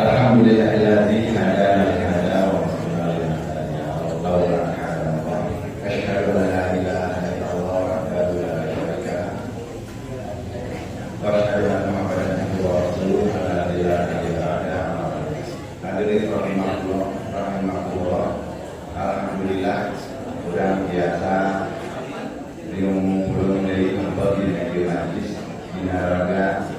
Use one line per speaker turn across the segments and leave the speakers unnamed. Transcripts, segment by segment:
Alhamdulillahilladzi hadana li hadza wa ma kunna linahtadiya laula an hadana Allah. Asyhadu an la ilaha illallah wahdahu la syarika lah. Wa asyhadu anna Muhammadan abduhu wa rasuluh la ilaha illallah. Hadirin rahimahullah. Alhamdulillah sudah biasa belum dari tempat di negeri majlis Binaraga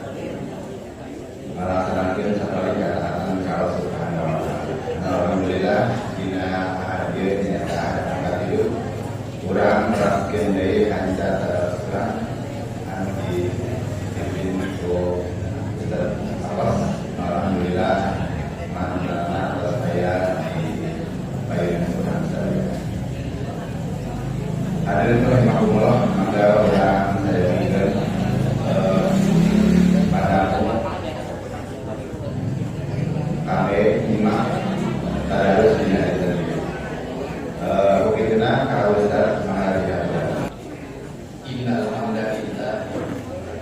melaksanakan sekali keadaan kalau subhanahu wa ta'ala. Alhamdulillah dina hadir nyata angkat hidup kurang merasakan dari hanya terserah anti info alhamdulillah manfaat saya di bagian kurang saya. Hadirin rahimahullah, maka orang saya ingat pada kami lima tadarus di negeri. Bukitna kalau Ustaz mengajarkan.
Innal hamdalillah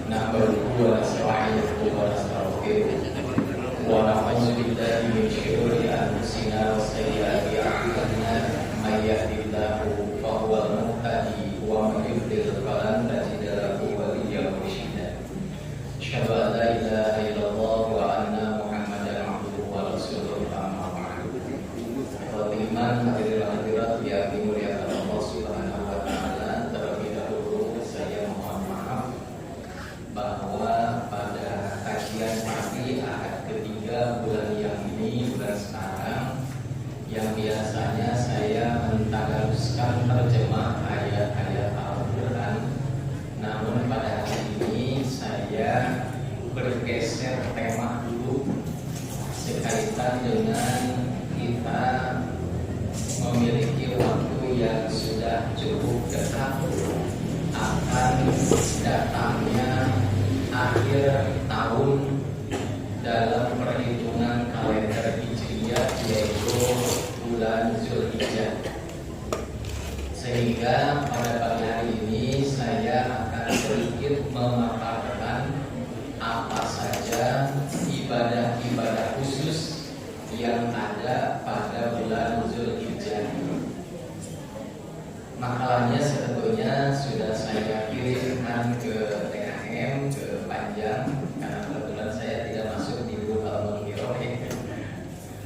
nahmaduhu wa nasta'inuhu wa nastaghfiruh wa na'udzu billahi min shururi anfusina wa sayyiati a'malina may yahdihillahu fa huwal muhtadi wa may yudlil falan tajida lahu waliyyan mursyida. Asyhadu an la ilaha illallah wa anna Muhammadan abduhu wa rasuluh amma ba'du. Iman hadirin hadirat yang dimuliakan Allah Subhanahu wa taala, terlebih dahulu saya mohon maaf bahwa pada kajian pagi Ahad ketiga bulan yang ini, bulan sekarang, yang biasanya saya mentadaruskan terjemah ayat-ayat Al-Quran, namun pada hari ini saya bergeser tema dulu sekaitan dengan kita memiliki waktu yang sudah cukup dekat akan datangnya akhir tahun dalam perhitungan kalender Hijriah, yaitu bulan Zulhijjah. Sehingga pada pagi hari ini saya akan sedikit memaparkan apa saja ibadah-ibadah khusus yang ada pada bulan Zulhijjah. Makalahnya sebetulnya sudah saya kirimkan ke TKM, ke Panjang, karena kebetulan saya tidak masuk di grup Al-Munghirah.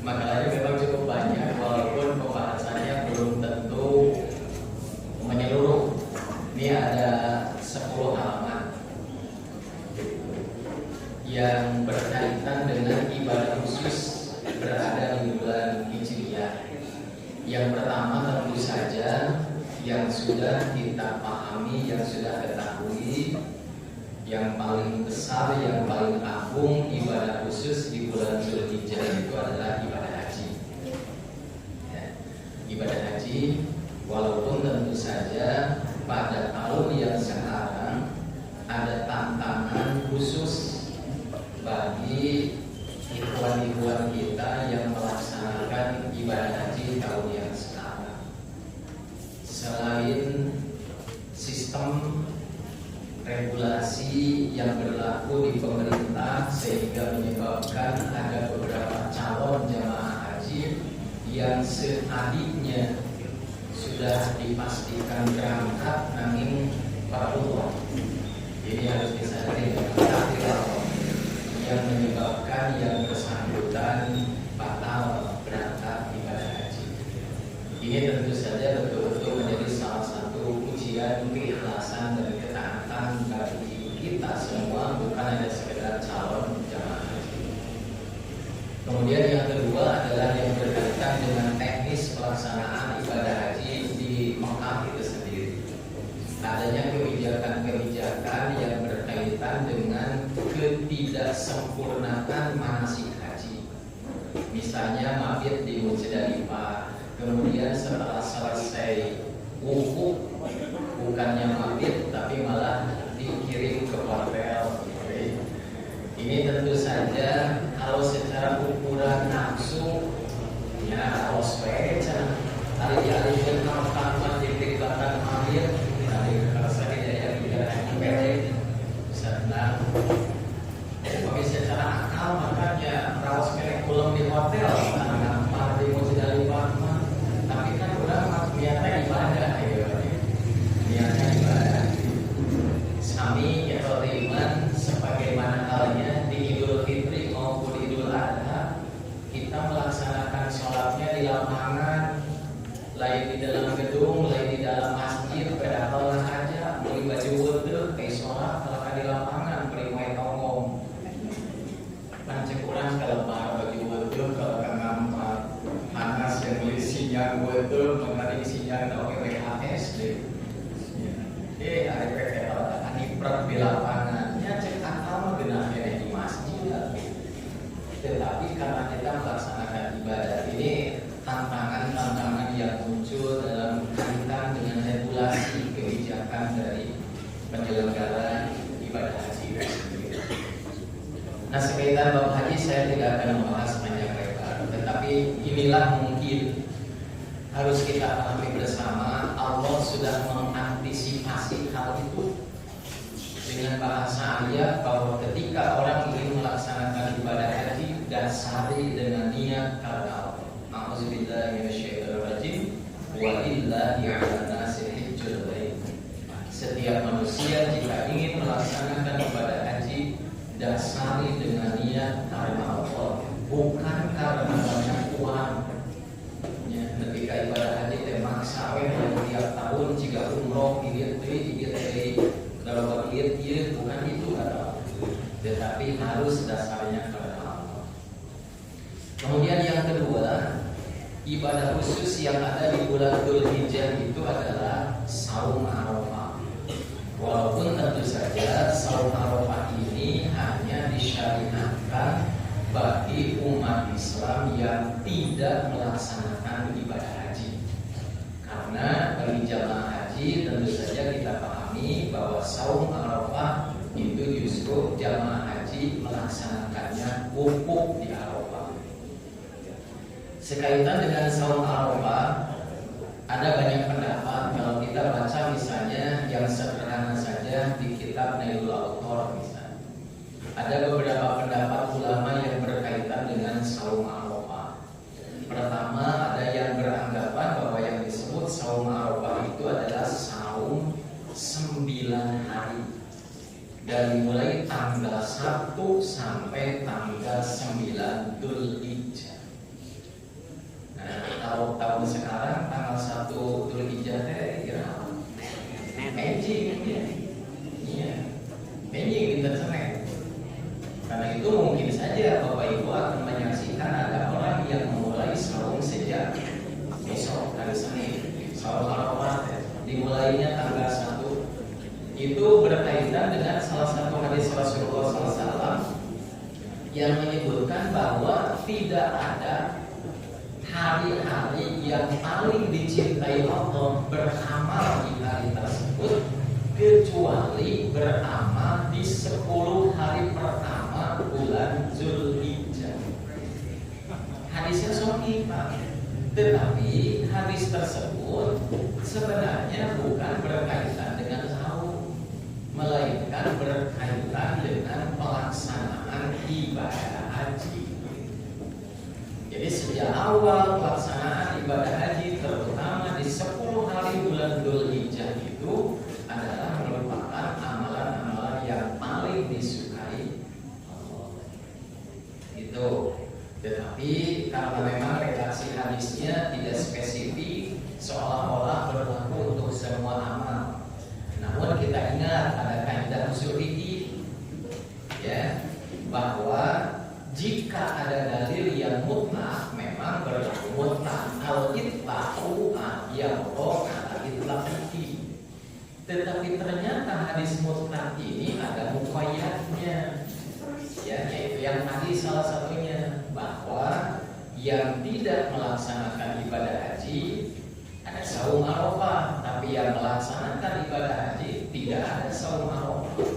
Makalahnya memang cukup banyak, walaupun pembahasannya belum tentu menyeluruh. Ini ada 10 halaman yang berkaitan dengan ibadah khusus berada di bulan Hijriah. Yang pertama tentu saja yang sudah kita pahami, yang sudah ketahui, yang paling besar, yang paling agung ibadah khusus di bulan Zulhijjah itu adalah ibadah haji. Ya, ibadah haji, walaupun tentu saja pada tahun yang sekarang ada tantangan khusus bagi ikhwan-ikhwan kita yang melaksanakan ibadah haji tahun yang sekarang. Selain sistem regulasi yang berlaku di pemerintah sehingga menyebabkan ada beberapa calon jemaah haji yang seharinya sudah dipastikan berangkat namun farudh. Ini harus disadari yang menyebabkan yang bersangkutan batal berangkat ibadah haji. Ini tentu saja betul-betul menjadi salah satu ujian keikhlasan dan ketaatan bagi kita semua, bukan hanya sekedar calon jamaah haji. Kemudian yang kedua adalah yang berkaitan dengan teknis pelaksanaan ibadah haji di Mekah itu sendiri. Adanya kebijakan-kebijakan yang berkaitan dengan ketidaksempurnaan manasik haji. Misalnya mabit di Muzdalifah, kemudian setelah selesai wukuf bukannya mabit tapi malah dikirim ke hotel. Ini tentu saja kalau secara ukuran nafsu ya ospek hari-hari yang tanpa diberikan amir dari rasa yang tidak pendek senang. Tapi secara akal makanya rawas melek kulem di lapangan, ya cek akal genah di masjid. Tetapi karena kita melaksanakan ibadah ini, tantangan-tantangan yang muncul dalam kaitan dengan regulasi kebijakan dari penyelenggara ibadah haji itu sendiri. Nah, sekaitan bab haji saya tidak akan membahas banyak lebar, tetapi inilah mungkin harus kita pahami bersama. Allah sudah mengantisipasi hal itu dengan bahasa ayat bahwa ketika orang ingin melaksanakan ibadah haji, dasari dengan niat karena Allah. A'udzubillahi minasyaitonirrajim. Walillahi 'alan nasi hajjul bait. Setiap manusia jika ingin melaksanakan ibadah haji, dasari dengan niat karena Allah, bukan karena banyak uang. Ya, ketika ibadah haji termaksa yang tiap tahun jika umroh ieu kalau ieu bukan itu adalah, tetapi harus dasarnya karena Allah. Kemudian yang kedua, ibadah khusus yang ada di bulan Dzulhijjah itu adalah saum Arafah. Walaupun tentu saja saum Arafah ini hanya disyariatkan bagi umat Islam yang tidak melaksanakan ibadah haji. Karena bagi jamaah haji tentu saja kita pahami bahwa saum Arafah itu justru jamaah haji melaksanakannya wukuf di Arafah. Sekaitan dengan saum Arafah, ada banyak pendapat. Kalau kita baca misalnya yang sederhana saja di kitab Nailul Autor misalnya, ada beberapa pendapat ulama yang berkaitan dengan saum Arafah. Pertama, ada yang beranggapan bahwa yang disebut saum Arafah itu adalah saum 9 hari dari mulai tanggal 1 sampai tanggal 9 Dzulhijjah. Nah, kalau tahun sekarang tanggal 1 Dzulhijjah ya magic ya. Iya. Magic internet. Karena itu mungkin saja Bapak Ibu akan menyaksikan ada orang yang memulai saum sejak besok hari Senin. Saum Arafah dimulainya tanggal 1. Itu berkaitan dengan salah satu hadis Rasulullah SAW yang menyebutkan bahwa tidak ada hari-hari yang paling dicintai Allah beramal di hari tersebut kecuali beramal di 10 hari pertama bulan Dzulhijjah. Hadisnya sahih, Pak. Tetapi hadis tersebut sebenarnya bukan berkaitan dengan saum, melainkan berkaitan dengan pelaksanaan ibadah haji. Jadi sejak awal pelaksanaan ibadah haji, terutama di 10 hari bulan Dzulhijjah itu adalah merupakan amalan-amalan yang paling disukai Allah. Itu. Tetapi karena memang redaksi hadisnya tidak spesifik, seolah-olah berlaku untuk semua amal. Namun kita ingat ada kaidah usul fikih, ya, bahwa jika ada dalil yang mutlak memang berlaku mutlak. Al-itlaqu yaqau al-itlaqi. Tetapi ternyata hadis mutlak ini ada muqayyadnya. Ya, yaitu yang tadi salah satunya bahwa yang tidak melaksanakan ibadah haji ada saum Arafah, tapi yang melaksanakan ibadah haji tidak ada saum Arafah.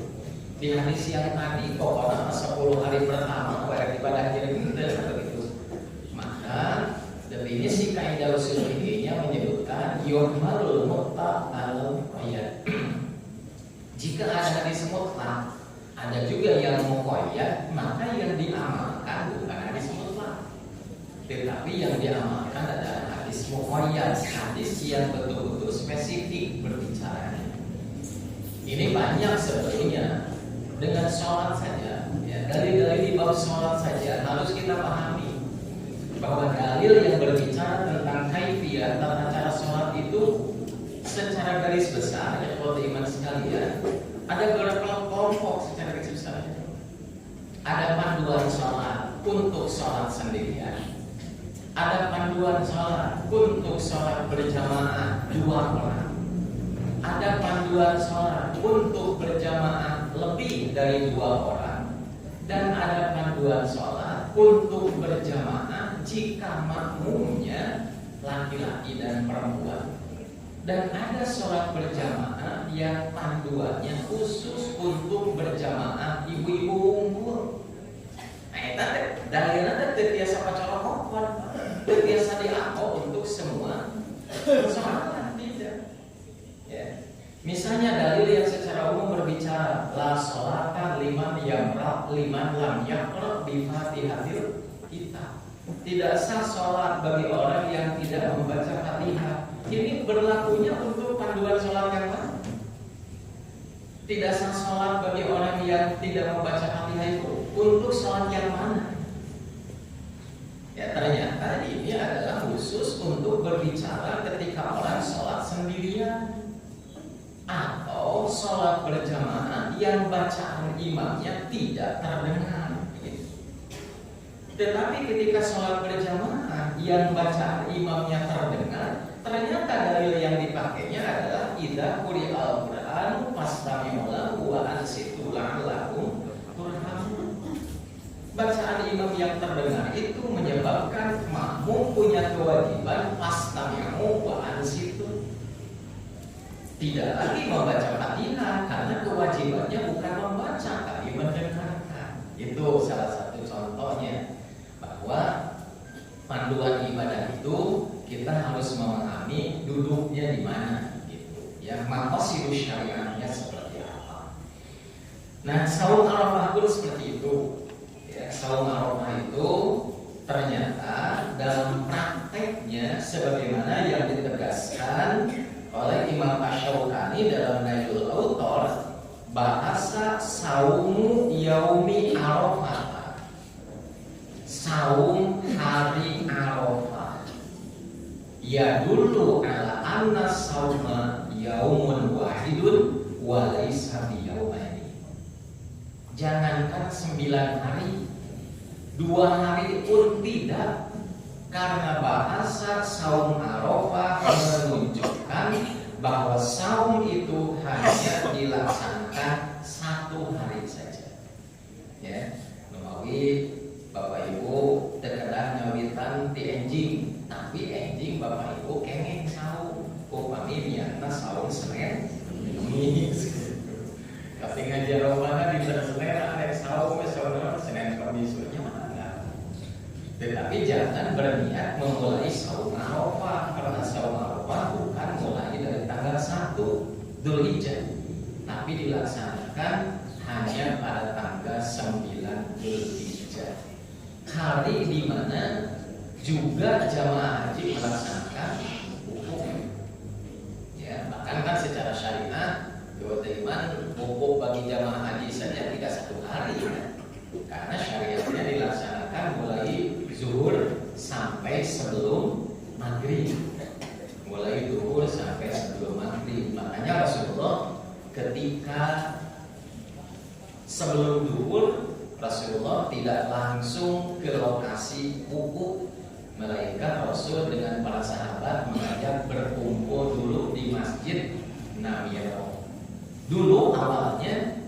Di hadis yang tadi pokoknya 10 hari pertama pada ibadah haji begitu. Maka definisi kaidah usul fikihnya menyebutkan yuhmalul mutlaq al-muqayyad. Jika ada hadis mutlak, ada juga yang muqayyad, maka yang diamalkan bukan hadis mutlak, tetapi yang diamalkan adalah hadis muqayyad, hadis yang betul-betul spesifik berbicara. Ini banyak sebetulnya. Dengan sholat saja, ya, dalil-dalil di bab sholat saja harus kita pahami bahwa dalil yang berbicara tentang kaifiyah tata cara sholat itu secara garis besar, ya kalau iman sekalian, ada beberapa kelompok secara garis besar. Ada panduan sholat untuk sholat sendirian, ada panduan sholat untuk sholat berjamaah 2 orang, ada panduan sholat untuk berjamaah lebih dari 2 orang, dan ada panduan sholat untuk berjamaah jika makmumnya laki-laki dan perempuan. Dan ada sholat berjamaah yang panduannya khusus untuk berjamaah ibu-ibu unggul. Nah, itu dalilnya terbiasa pacar kokon, terbiasa diako untuk semua persoalan tidak. Ya. Misalnya dalil yang secara umum berbicara la sholata liman lam yaqra bi Fatihatil Kitab. Tidak sah sholat bagi orang yang tidak membaca Fatihah. Ini berlakunya untuk panduan sholat yang mana? Tidak sah sholat bagi orang yang tidak membaca Fatihah itu untuk sholat yang mana? Ya, ternyata ini adalah khusus untuk berbicara ketika orang sholat sendirian atau sholat berjamaah yang bacaan imamnya tidak terdengar. Tetapi ketika sholat berjamaah yang bacaan imamnya terdengar, ternyata dalil yang dipakainya adalah idza quri'al Qur'an fastami'u lahu wa ansitu la'allakum turhamun. Bacaan imam yang terdengar itu menyebabkan makmum punya kewajiban fastami'u wa ansitu. Tidak lagi membaca Fatihah karena kewajibannya bukan membaca tapi mendengarkan. Itu salah satu contohnya bahwa panduan ibadah itu kita harus memahami duduknya di mana gitu. Ya, maqasidus syariahnya seperti apa. Nah, saum Arafah pun seperti itu. Ya, saum Arafah itu ternyata dalam prakteknya sebagaimana yang ditegaskan oleh Imam Asy-Syaukani dalam Nailul Autar, bahasa saumu yaumi Arafah, saum hari Arafah, ya dulu ala anna sauma yaumun wahidun wa laisa biyaumaini. Jangankan 9 hari, 2 hari pun tidak, karena bahasa saum Arafah menunjukkan bahwa saum itu hanya dilaksanakan 1 hari saja. Ya, melalui Bapak Ibu terkadang nyawitan di enjing, tapi enjing Bapak Ibu kenging saum, upami biarna saum Senin Kamis. Tapi ngajar romana di Senin ada saum saudara Senin Kamis mana. Tetapi jangan berniat memulai saum Arafah, karena saum Arafah bukan mulai dari tanggal 1 Dzulhijjah, tapi dilaksanakan hanya pada tanggal 9 Dzulhijjah, hari di mana juga jamaah haji melaksanakan wukuf. Ya, bahkan kan secara syariat kewajiban wukuf bagi jamaah haji saja tidak 1 hari, karena syariatnya dilaksanakan mulai zuhur sampai sebelum maghrib, mulai zuhur sampai sebelum maghrib. Makanya Rasulullah ketika sebelum zuhur, Rasulullah tidak langsung ke lokasi wukuf, melainkan Rasul dengan para sahabat mengajak berkumpul dulu di Masjid Namirah. Dulu awalnya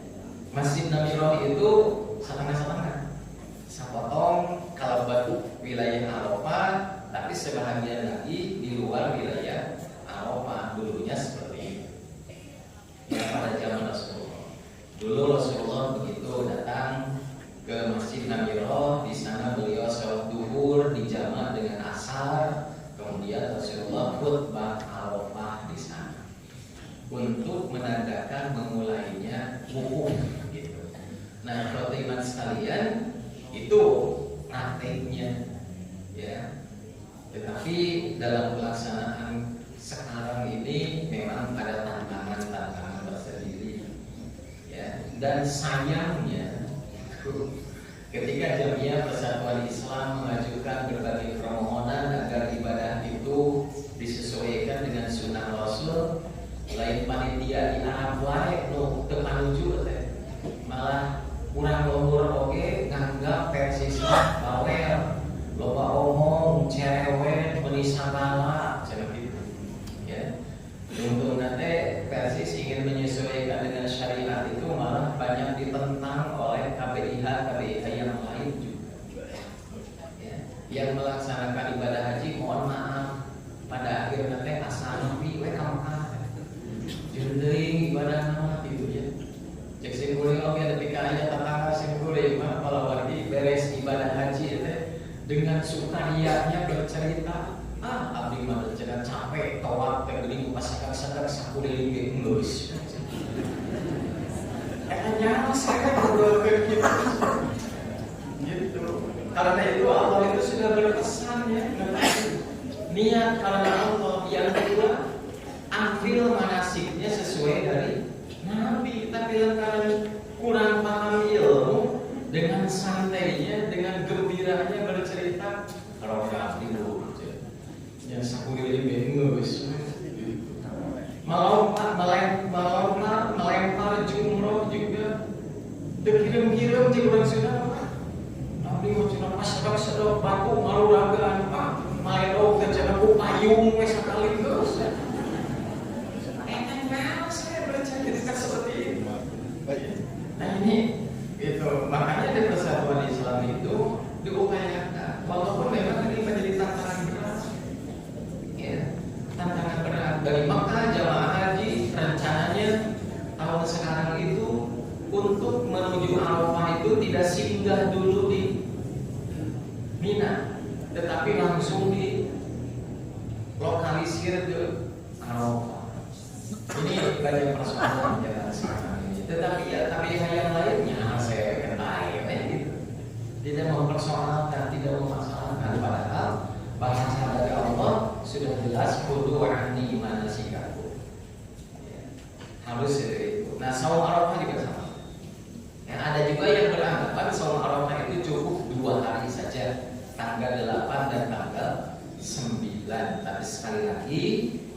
Masjid Namirah itu setengah-setengah, sepotong kalabat wilayah Arafah, tapi sebahagian lagi di luar wilayah Arafah. Dulunya seperti itu. Ya, pada zaman Rasulullah. Dulu Rasulullah begitu datang ke Masjid Namirah, di sana beliau sholat duhur dijamak dengan asar, kemudian Rasulullah khutbah Arafah di sana untuk menandakan memulainya wukuf gitu. Nah, teman sekalian, itu prakteknya ya. Tetapi dalam pelaksanaan sekarang ini memang ada tantangan-tantangan tersendiri ya. Dan sayangnya ketika Jamiah Persatuan Islam mengajukan berbagai permohonan agar ibadah itu disesuaikan dengan sunnah Rasul, lain panitia di Arab wae nu teu panuju teh, malah kurang lembur oge nganggap versi bawel, loba omong, cerewet, meuni sagala, cenah kitu. Ya. Untungna teh versi biha, tapi yang lain juga. Ya, yang melaksanakan ibadah haji, mohon maaf, pada akhirnya teh asal nepi we ka Mekah. Jeung ibadah nama gitu ya. Cek sing kuring oge nepi ka aya tetangga sing kuring mah palawardi beres ibadah haji teh dengan sukarianya bercerita, abdi mah cenah capek tawaf teh geuning pas sakak-sakak sakuring ge geus. Kayaknya saya ngobrolkeun gitu. Karena itu Allah itu sudah berpesan ya, niat karena Allah. Yang kedua, ambil manasiknya sesuai dari Nabi. Tapi lantaran kurang paham ilmu, dengan santainya, dengan gembiranya bercerita, kalau abdi dulu, yang sakuring ge geus. melempar jumroh juga dikirim-kirim di urang Sunda. Abdi mah cenah pas sedot batu maruragan, maledog teh cenah ku payung we sakali geus. Saya bercerita seperti ini. Nah ini gitu, makanya di persatuan Islam itu diupayakan, walaupun memang ini menjadi tantangan berat. Ya, tantangan berat. Dari Mekah jamaah haji rencananya tahun sekarang itu untuk menuju Arafah itu tidak singgah dulu di Mina, tetapi langsung di lokalisir ke Arafah. Ini banyak persoalan jalan sekarang ini. Tetapi yang lainnya saya kenai gitu. Tidak mempersoalkan, tidak memasalahkan, padahal bahasa dari Allah sudah jelas kudu anni manasikaku. Ya, harus seperti itu. Nah, saum Arafah juga sama. Ya, ada juga yang beranggapan saum Arafah itu cukup 2 hari saja, tanggal 8 dan tanggal 9. Tapi sekali lagi,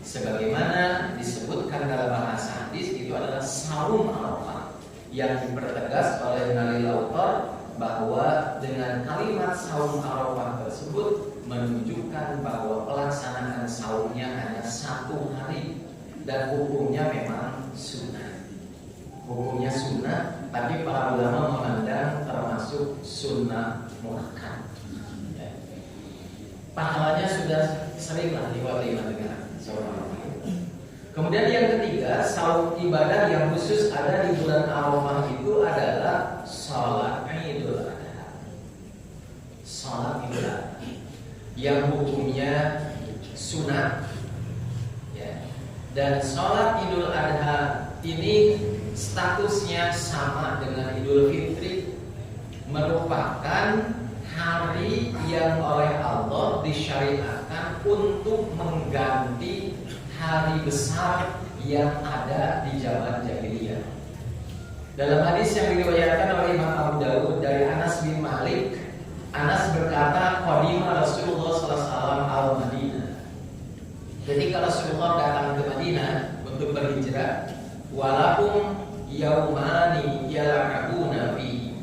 sebagaimana disebutkan dalam bahasa hadis, itu adalah saum Arafah yang dipertegas oleh Nalil Autor bahwa dengan kalimat saum Arafah tersebut menunjukkan bahwa pelaksanaan saumnya hanya 1 hari dan hukumnya memang sunnah. Hukumnya sunnah, tapi para ulama memandang termasuk sunnah muakkad. Ya. Pahalanya sudah seringlah diwakili dengan saum Arafah. Kemudian yang ketiga, saum ibadah yang khusus ada di bulan Arafah itu adalah salat Idul Adha. Salat Idul Adha yang hukumnya sunat, ya. Dan salat Idul Adha ini statusnya sama dengan Idul Fitri, merupakan hari yang oleh Allah disyariatkan untuk mengganti hari besar yang ada di zaman jahiliyah. Dalam hadis yang diriwayatkan oleh Imam Abu Dawud dari Anas bin Malik, Anas berkata, qadima Rasulullah sallallahu alaihi wasallam al-Madinah. Ketika Rasulullah datang ke Madinah untuk berhijrah, walakum yaumani yal'abuna fi.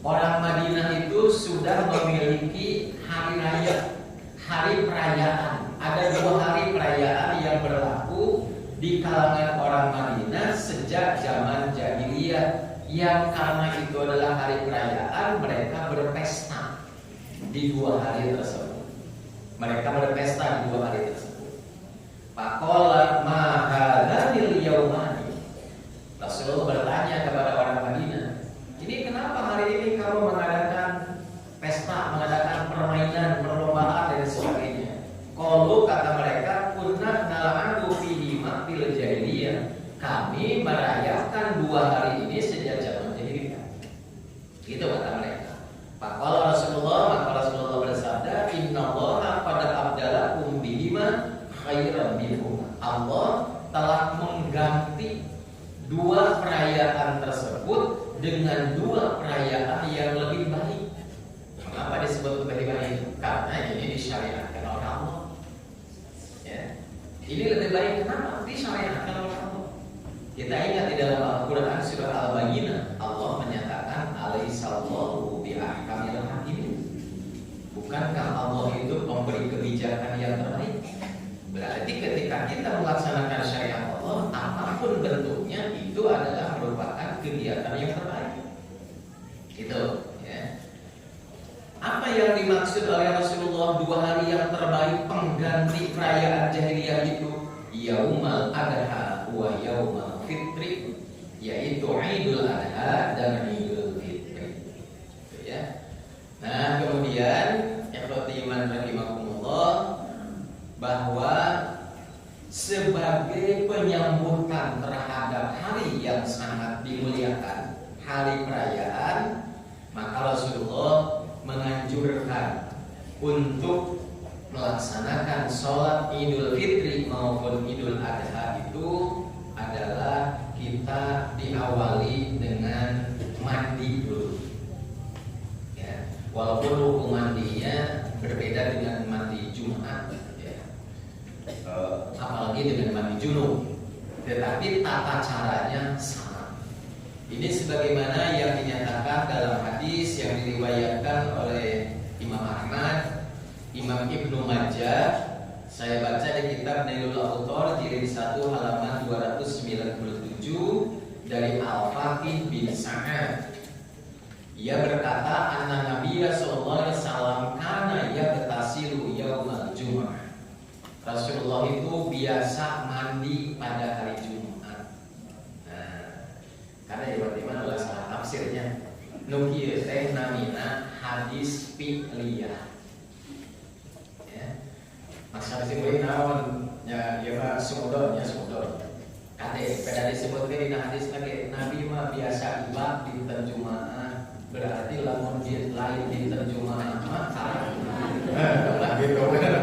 Orang Madinah itu sudah memiliki hari raya, hari perayaan. Ada 2 hari perayaan yang berlaku di kalangan orang Madinah sejak zaman jahiliyah, yang karena itu adalah hari perayaan, mereka berpesta di 2 hari tersebut. Mereka berpesta di 2 hari tersebut. Faqala ma hadzanil yaumani. Rasulullah bertanya kepada orang Madinah, ini kenapa hari ini kamu mengadakan pesta, mengadakan permainan, perlombaan dan sebagainya? Qalu, kata mereka, kunna nal'abu fihi ma fil jahiliyah. Kami merayakan 2 hari ini sejak zaman jahiliyah. Itu kata mereka. Faqala Rasulullah, maka Rasulullah bersabda, innallaha qad abdalakum bihima khairan minhum. Allah telah mengganti 2 perayaan tersebut dengan 2 perayaan yang lebih baik. Mengapa disebut lebih baik? Karena ini disyariatkan oleh Allah. Ya. Ini lebih baik kenapa? Disyariatkan oleh Allah. Kita ingat di dalam Al-Quran surah Al-Bayyinah, Allah menyatakan alaihissallahu bi'ahkamil hakimin. Bukankah Allah itu memberi kebijakan yang terbaik? Berarti ketika kita melaksanakan syariat Allah, apapun bentuknya, itu adalah merupakan kegiatan yang terbaik. Itu. dimaksud oleh Rasulullah 2 hari yang terbaik pengganti perayaan jahiliyah itu Yaumal Adha wa Yaumal Fitri, yaitu Idul Adha dan Idul Fitri. Gitu ya. Nah, kemudian ikhwati iman rahimakumullah, bahwa sebagai penyambutan terhadap hari yang sangat dimuliakan, hari perayaan, maka Rasulullah menganjurkan untuk melaksanakan sholat Idul Fitri maupun Idul Adha itu adalah kita diawali dengan mandi dulu. Ya, walaupun hukum mandinya berbeda dengan mandi Jumat, ya. Apalagi dengan mandi junub, tetapi tata caranya sama. Ini sebagaimana yang dinyatakan dalam hadis yang diriwayatkan oleh Imam Ahmad, Imam Ibnu Majah. Saya baca di kitab Nailul Autor jilid 1 halaman 297 dari Al-Fatih bin Sa'ad. Ia berkata, anna Nabiyya sallallahu alaihi wasallam kana yaghtasilu yaumal Jumu'ah. Rasulullah itu biasa mandi pada hari Jumat. Nah, karena tiba-tiba adalah salah tafsirnya. Nukieu teh namina hadis fi'liyah. Masa disebut naon ya dia mah sumodor. Kade pada disebutkeun dina hadis lagi Nabi mah biasa ibad dinten Jumaah, berarti lamun dia lain dinten Jumaah mah salah. Gitu kan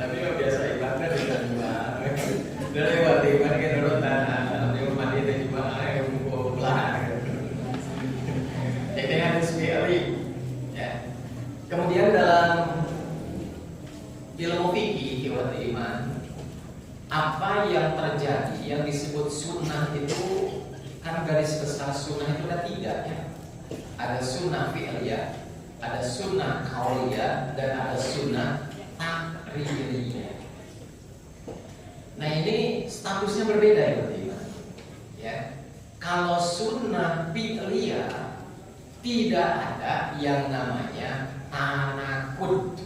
Nabi mah biasa ibadnya dinten Jumaah. Dari waktu iman ke nurutan Nabi mah mandi dinten Jumaah yang belah. Ini hadis fi'li ya. Kemudian dalam ilmu fikih ikhwati iman, apa yang terjadi yang disebut sunnah itu kan garis besar sunnah itu ada 3 ya. Ada sunnah fi'liyah, ada sunnah qauliyah, dan ada sunnah takririyah. Nah ini statusnya berbeda ikhwati iman. Ya. Kalau sunnah fi'liyah tidak ada yang namanya tanakud.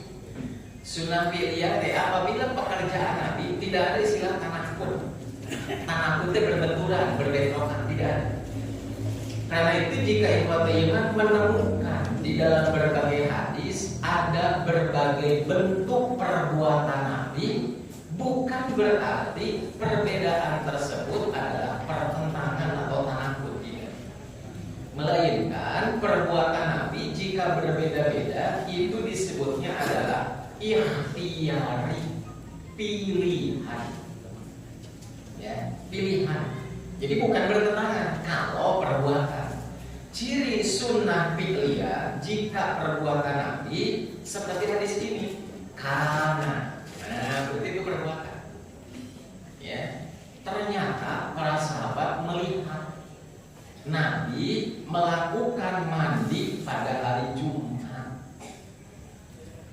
Sunnah fi'liyah apabila pekerjaan Nabi tidak ada istilah tanakut. Tanakut itu berbenturan, berbentrokan, tidak ada. Karena itu jika ikhwati iman menemukan di dalam berbagai hadis ada berbagai bentuk perbuatan Nabi, bukan berarti perbedaan tersebut adalah pertentangan atau tanakut, tidak. Melainkan perbuatan Nabi jika berbeda-beda itu disebutnya adalah ikhtiyari, pilihan. Ya, pilihan. Jadi bukan bertentangan kalau perbuatan. Ciri sunnah fi'liyah jika perbuatan Nabi seperti hadis ini, karena berarti itu perbuatan. Ya. Ternyata para sahabat melihat Nabi melakukan mandi pada hari Jumat.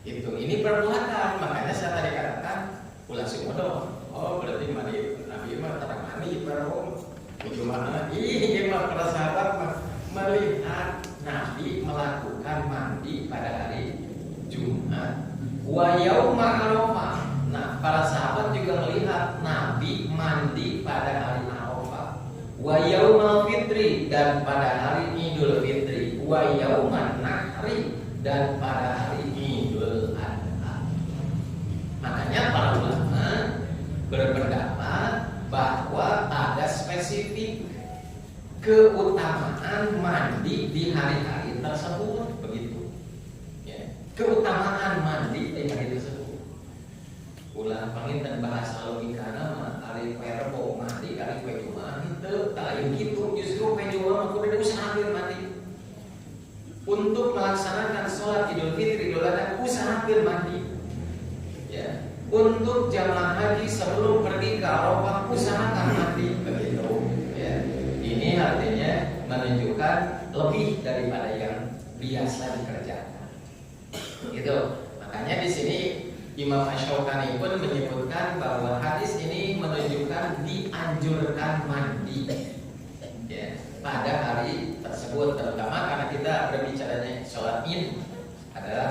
Ini perbuatan, makanya saya tadi katakan ulah sumodor. Oh berarti mandi Nabi mah terang mandi baru Jumat. Iya mah para sahabat mah melihat Nabi melakukan mandi pada hari Jumat. Wa yauma Arafah. Nah, para sahabat juga melihat Nabi mandi pada hari Arafah. Wa yaumal fitri, dan pada hari Idul Fitri. Wa yauman nahri, dan pada hari Idul Adha. Makanya para ulama berpendapat bahwa ada spesifik keutamaan mandi di hari-hari tersebut, begitu. Ya. Keutamaan mandi di hari tersebut. Ulah panginten bahasa logika nama hari Rebo mandi hari Jumat itu lain gitu, justru Jumat kudu diusahakeun mandi. Untuk melaksanakan sholat Idul Fitri Idul Adha usahakeun mandi. Ya. Untuk jamaah haji sebelum pergi ke Arafah usahakan mandi, begitu. Ya. Ini artinya menunjukkan lebih daripada yang biasa dikerjakan. Gitu. Makanya di sini Imam Asy-Syaukani pun menyebutkan bahwa hadis ini menunjukkan dianjurkan mandi, ya, pada hari tersebut, terutama karena kita berbicaranya sholat Id adalah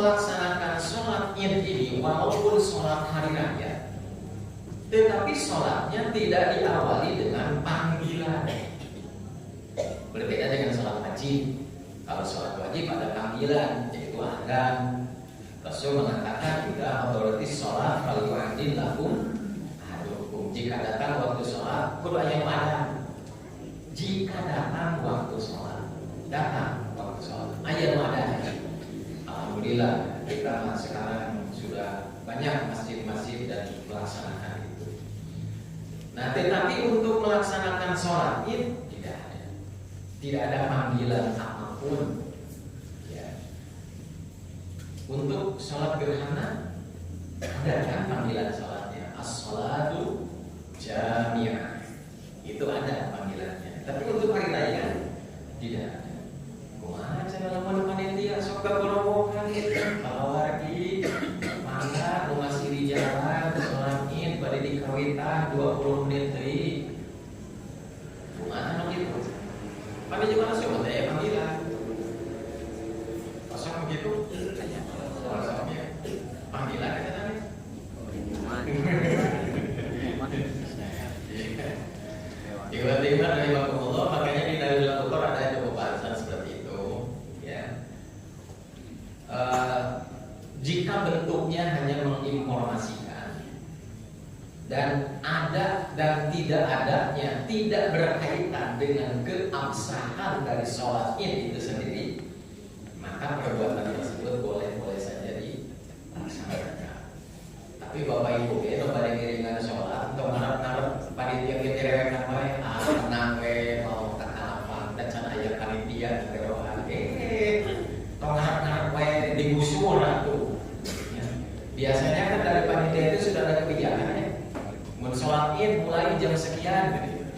melaksanakan sholat id ini walaupun sholat hari raya, tetapi sholatnya tidak diawali dengan panggilan. Berbeda dengan sholat wajib. Kalau sholat wajib ada panggilan, yaitu adzan. Rasul mengatakan jika otoritas sholat kalau wajib lakum ahadukum. Jika datang waktu sholat, kudu aya adzan. Jika datang waktu sholat, aya adzan. Alhamdulillah kita sekarang sudah banyak masjid-masjid dan melaksanakan itu. Nah, tetapi untuk melaksanakan sholat id tidak ada panggilan apapun. Ya. Untuk sholat gerhana ada kan panggilan sholatnya, as-sholatu jami'ah. Itu ada panggilannya. Tapi untuk hari raya tidak ada. Kumaha cara lamun panitia sok gabolowokan kalau lagi mangga nu masih di jalan sholat id bade dikawitan 20 menit deui. Kumaha nu kitu? Pani juga langsung ada panggilan. Pasang begitu? Pasangnya panggilan aja tadi. Tiba-tiba dari Allah, makanya di dalil Al-Qur'an ada pembahasan seperti itu, ya. Jika bentuknya hanya menginformasikan dan ada dan tidak adanya tidak berkaitan dengan keabsahan dari sholat id itu sendiri, maka perbuatan tersebut boleh-boleh saja dilaksanakan. Tapi Bapak Ibu, ya, pada ngiringan sholat, untuk ngarep-ngarep panitia kita rewekan wae, tenang we mau kekalapan dan can aya panitia ngerohan. Tong ngarep-ngarep wae digusur atuh. Ya. Biasanya kan dari panitia itu sudah ada kebijakan ya. Mun sholat id mulai jam sekian gitu.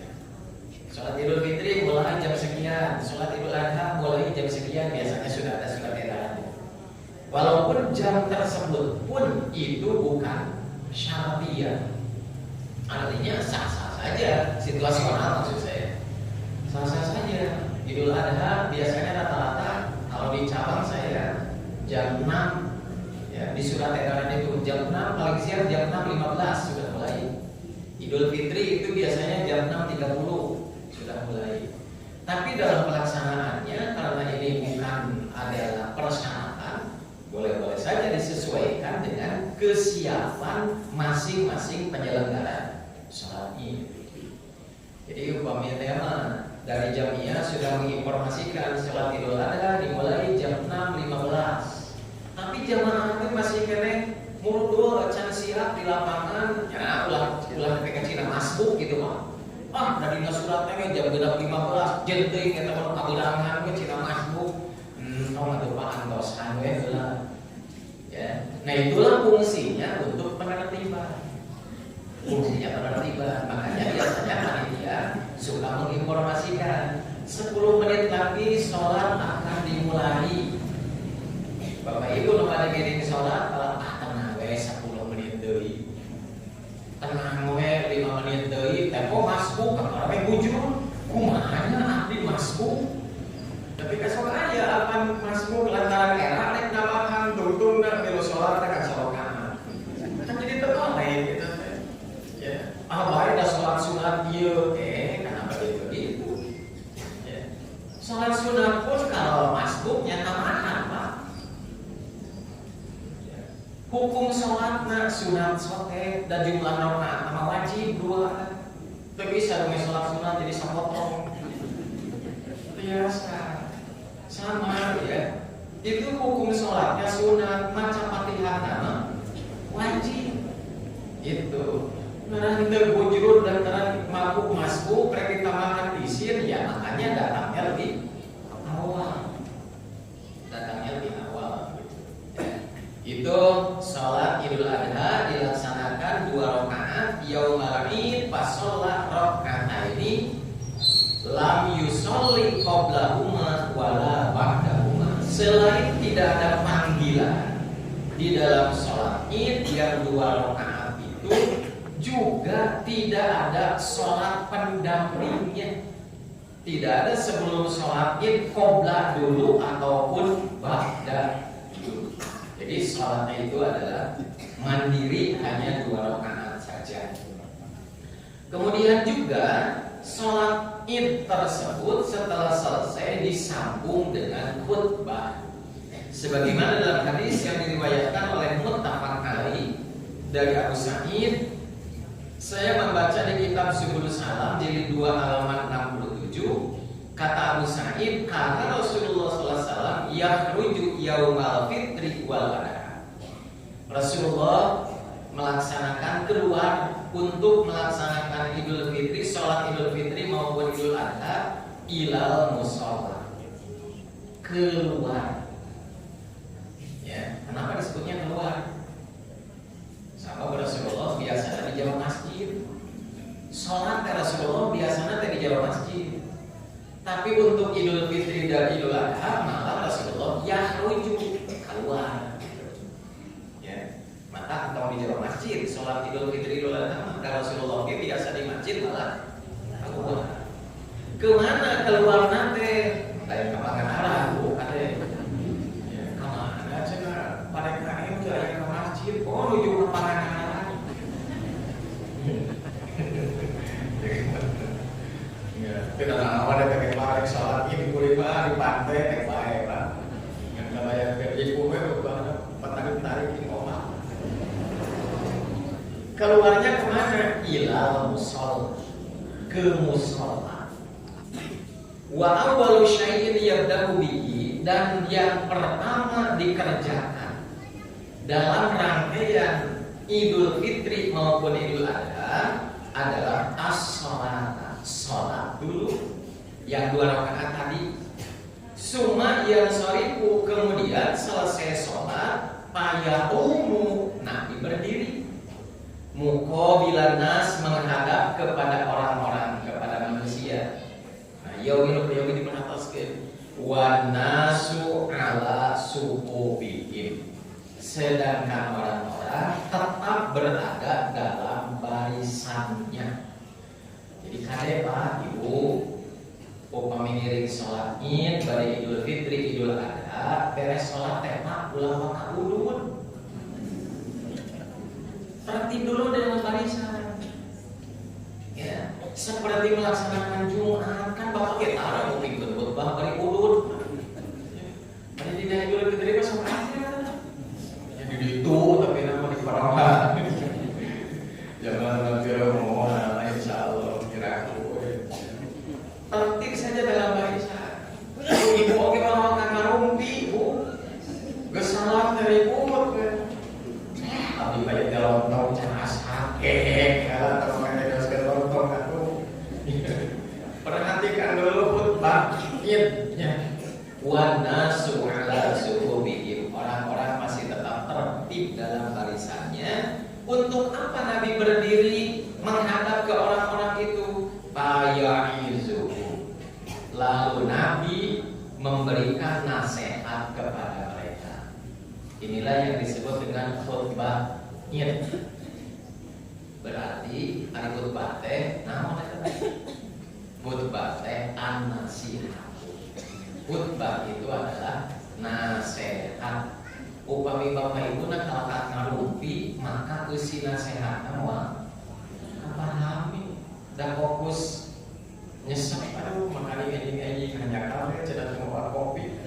Sholat Idul Fitri mulai jam sekian, sholat Idul Adha mulai jam sekian, biasanya sudah ada surat edaran. Walaupun jam tersebut pun itu bukan syariah, artinya sah-sah saja, situasional maksud saya, sah-sah saja. Idul Adha biasanya rata-rata kalau di cabang saya jam 6, ya, di surat edaran itu jam 6 paling siang jam 6.15 sudah mulai. Idul Fitri itu biasanya jam 6.30 sudah mulai. Tapi dalam pelaksanaannya karena ini bukan adalah persyaratan, boleh-boleh saja disesuaikan dengan kesiapan masing-masing penyelenggara sholat id. Jadi umpamanya tema dari jamiah sudah menginformasikan sholat Idul Adha dimulai jam 6.15. Tapi jamaah itu masih kene murdu can siap di lapangan, ya ulah PK Cina masbuk gitu mah. Dari surat teh jam 15 jenteuing eta mah kaberangan we Cina masbuk. Tong atuh paantosan we heula. Ya. Nah, itulah fungsinya untuk penertiban. Fungsinya penertiban. Makanya biasanya panitia suka menginformasikan 10 menit lagi sholat akan dimulai. Bapak Ibu nu pada giring sholat tenang we 10 menit deui. Tenang we 5 menit deui, tempo masbuk kamar we bujur. Kumaha abdi masbuk? Tapi kasok aya akan masbuk lantaran era rek nambahan tungtungna melu sholat teh kasokan. Kan jadi terlain gitu. Ya, bae da sholat sunat ieu kenapa begitu? Ya. Sholat sunat pun kalau masbuknya tambahan, Pak. Hukum sholatna sunat sote dan jumlah rakaat sama wajib 2. Tapi bisa dong sholat sunat jadi sapotong. Biasa sama ya. Itu hukum sholatnya sunat, maca Fatihah nama wajib. Itu. Nah, henteu bujur dan terang mabuk masbuk rek ditambahan isin ya, makanya datangnya lebih awal. Itu sholat Idul Adha dilaksanakan 2 rakaat yaumul id pas sholat rakaataini lam yusolli qoblahuma wala ba'dahuma. Selain tidak ada panggilan di dalam sholat id yang 2 rakaat itu, juga tidak ada sholat pendampingnya. Tidak ada sebelum sholat id qoblah dulu ataupun ba'da dulu. Jadi sholatnya itu adalah mandiri, hanya 2 rakaat saja. Kemudian juga sholat id tersebut setelah selesai disambung dengan khutbah. Sebagaimana dalam hadis yang diriwayatkan oleh Muttafaq alaih dari Abu Sa'id, saya membaca di kitab Subul Salam jilid 2 halaman 67. Kata Abu Sa'id, karena Rasulullah SAW yakhruju yaumal fitri wal adha. Rasulullah melaksanakan keluar untuk melaksanakan Idul Fitri, sholat Idul Fitri maupun Idul Adha, ilal musholla, keluar. Ya, kenapa disebutnya keluar? Sahabat Rasulullah biasanya di jauh masjid. Sholat Rasulullah biasanya di jauh masjid. Tapi untuk Idul Fitri dan Idul Adha malah Rasulullah yakhruju, keluar. Ya, maka kalau di jauh masjid sholat Idul Fitri Idul Adha, maka Rasulullah biasa di masjid malah keluar. Kemana keluar nanti? Kayak kemana arah bu? Ada ya, kemana cina? Pada kali itu ada ke masjid. Oh menuju ke mana? Kita nggak ada kayak kemarin sholat ini kulit di pantai kayak baik pak. Yang namanya ibu banget petang tarik di koma. Keluarnya kemana? Ilal musholla, ke musholla. Wa awwalu syai'in yabda'u bihi, dan yang pertama dikerjakan dalam rangkaian Idul Fitri maupun Idul Adha adalah as-sholat. Sholat dulu yang 2 rakaat tadi. Summa yansarifu, kemudian selesai sholat, payaqumu, Nabi berdiri. Muqabilan nas, menghadap kepada orang-orang, kepada manusia. Nah, yaumil qiyamah diperhatikan. Wan nasu ala suhubihim, sedangkan orang-orang tetap berada dalam barisannya. Jadi kade pak ibu upami ngiring sholat id bari Idul Fitri Idul Adha, beres sholat tema ulang waktu udun, tertib dulu dengan barisan. Ya, seperti melaksanakan Jumat kan bapak kita ada mungkin khutbah bari udun. Ada di Idul Fitri pas sholatnya. Jadi itu tapi nama di parawan. Jangan nanti mau lain insyaallah. Tertib saja dalam barisan. Ibu oke orang akan ngarumpi bu, gesalat dari ibu. Tapi banyak lontong jangan sakit. Kalau teman-teman sudah lontong aku. Perhatikan dulu khutbah idnya. Wan nasu ala suhubihim, orang-orang masih tetap tertib dalam barisannya. Untuk apa Nabi berdiri menghadap ke orang-orang itu? Faya'izu, lalu Nabi memberikan nasihat kepada mereka. Inilah yang disebut dengan khutbah id. Berarti hari khutbah teh naon eta? Khutbah teh an-nasihat. Khutbah itu adalah nasihat. Upami bapak ibu nak kalau ngarumpi, maka usi nasihat nama apa nami? Dan fokus nyesek, aduh makanya ini hanya kalau cerdas mau kopi.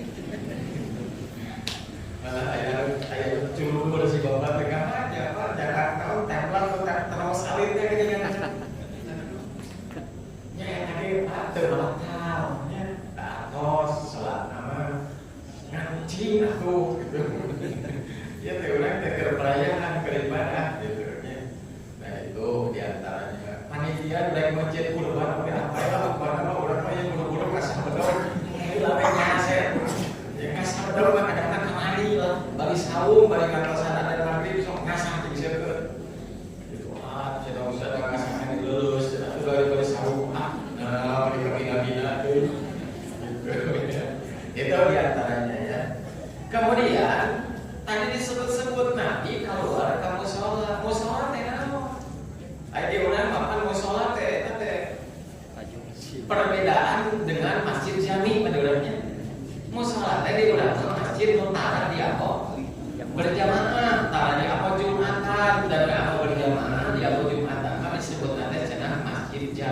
Malah ayah culur si bapak pegang aja, pak jangan tahu templan atau terus salitnya dengan tadi pak terbatalnya tatos sholat nama ngancing aku gitu. Ya orang terperayaan beribadah gitu. Nah itu diantaranya. Panitia udah masjid kurban tapi apa ya kurban apa orang yang buru-buru kasih bedor itulah penyaset ya kasih bedor kan kadang-kadang kemari lah bagi sahur bagi kata sana dan maghrib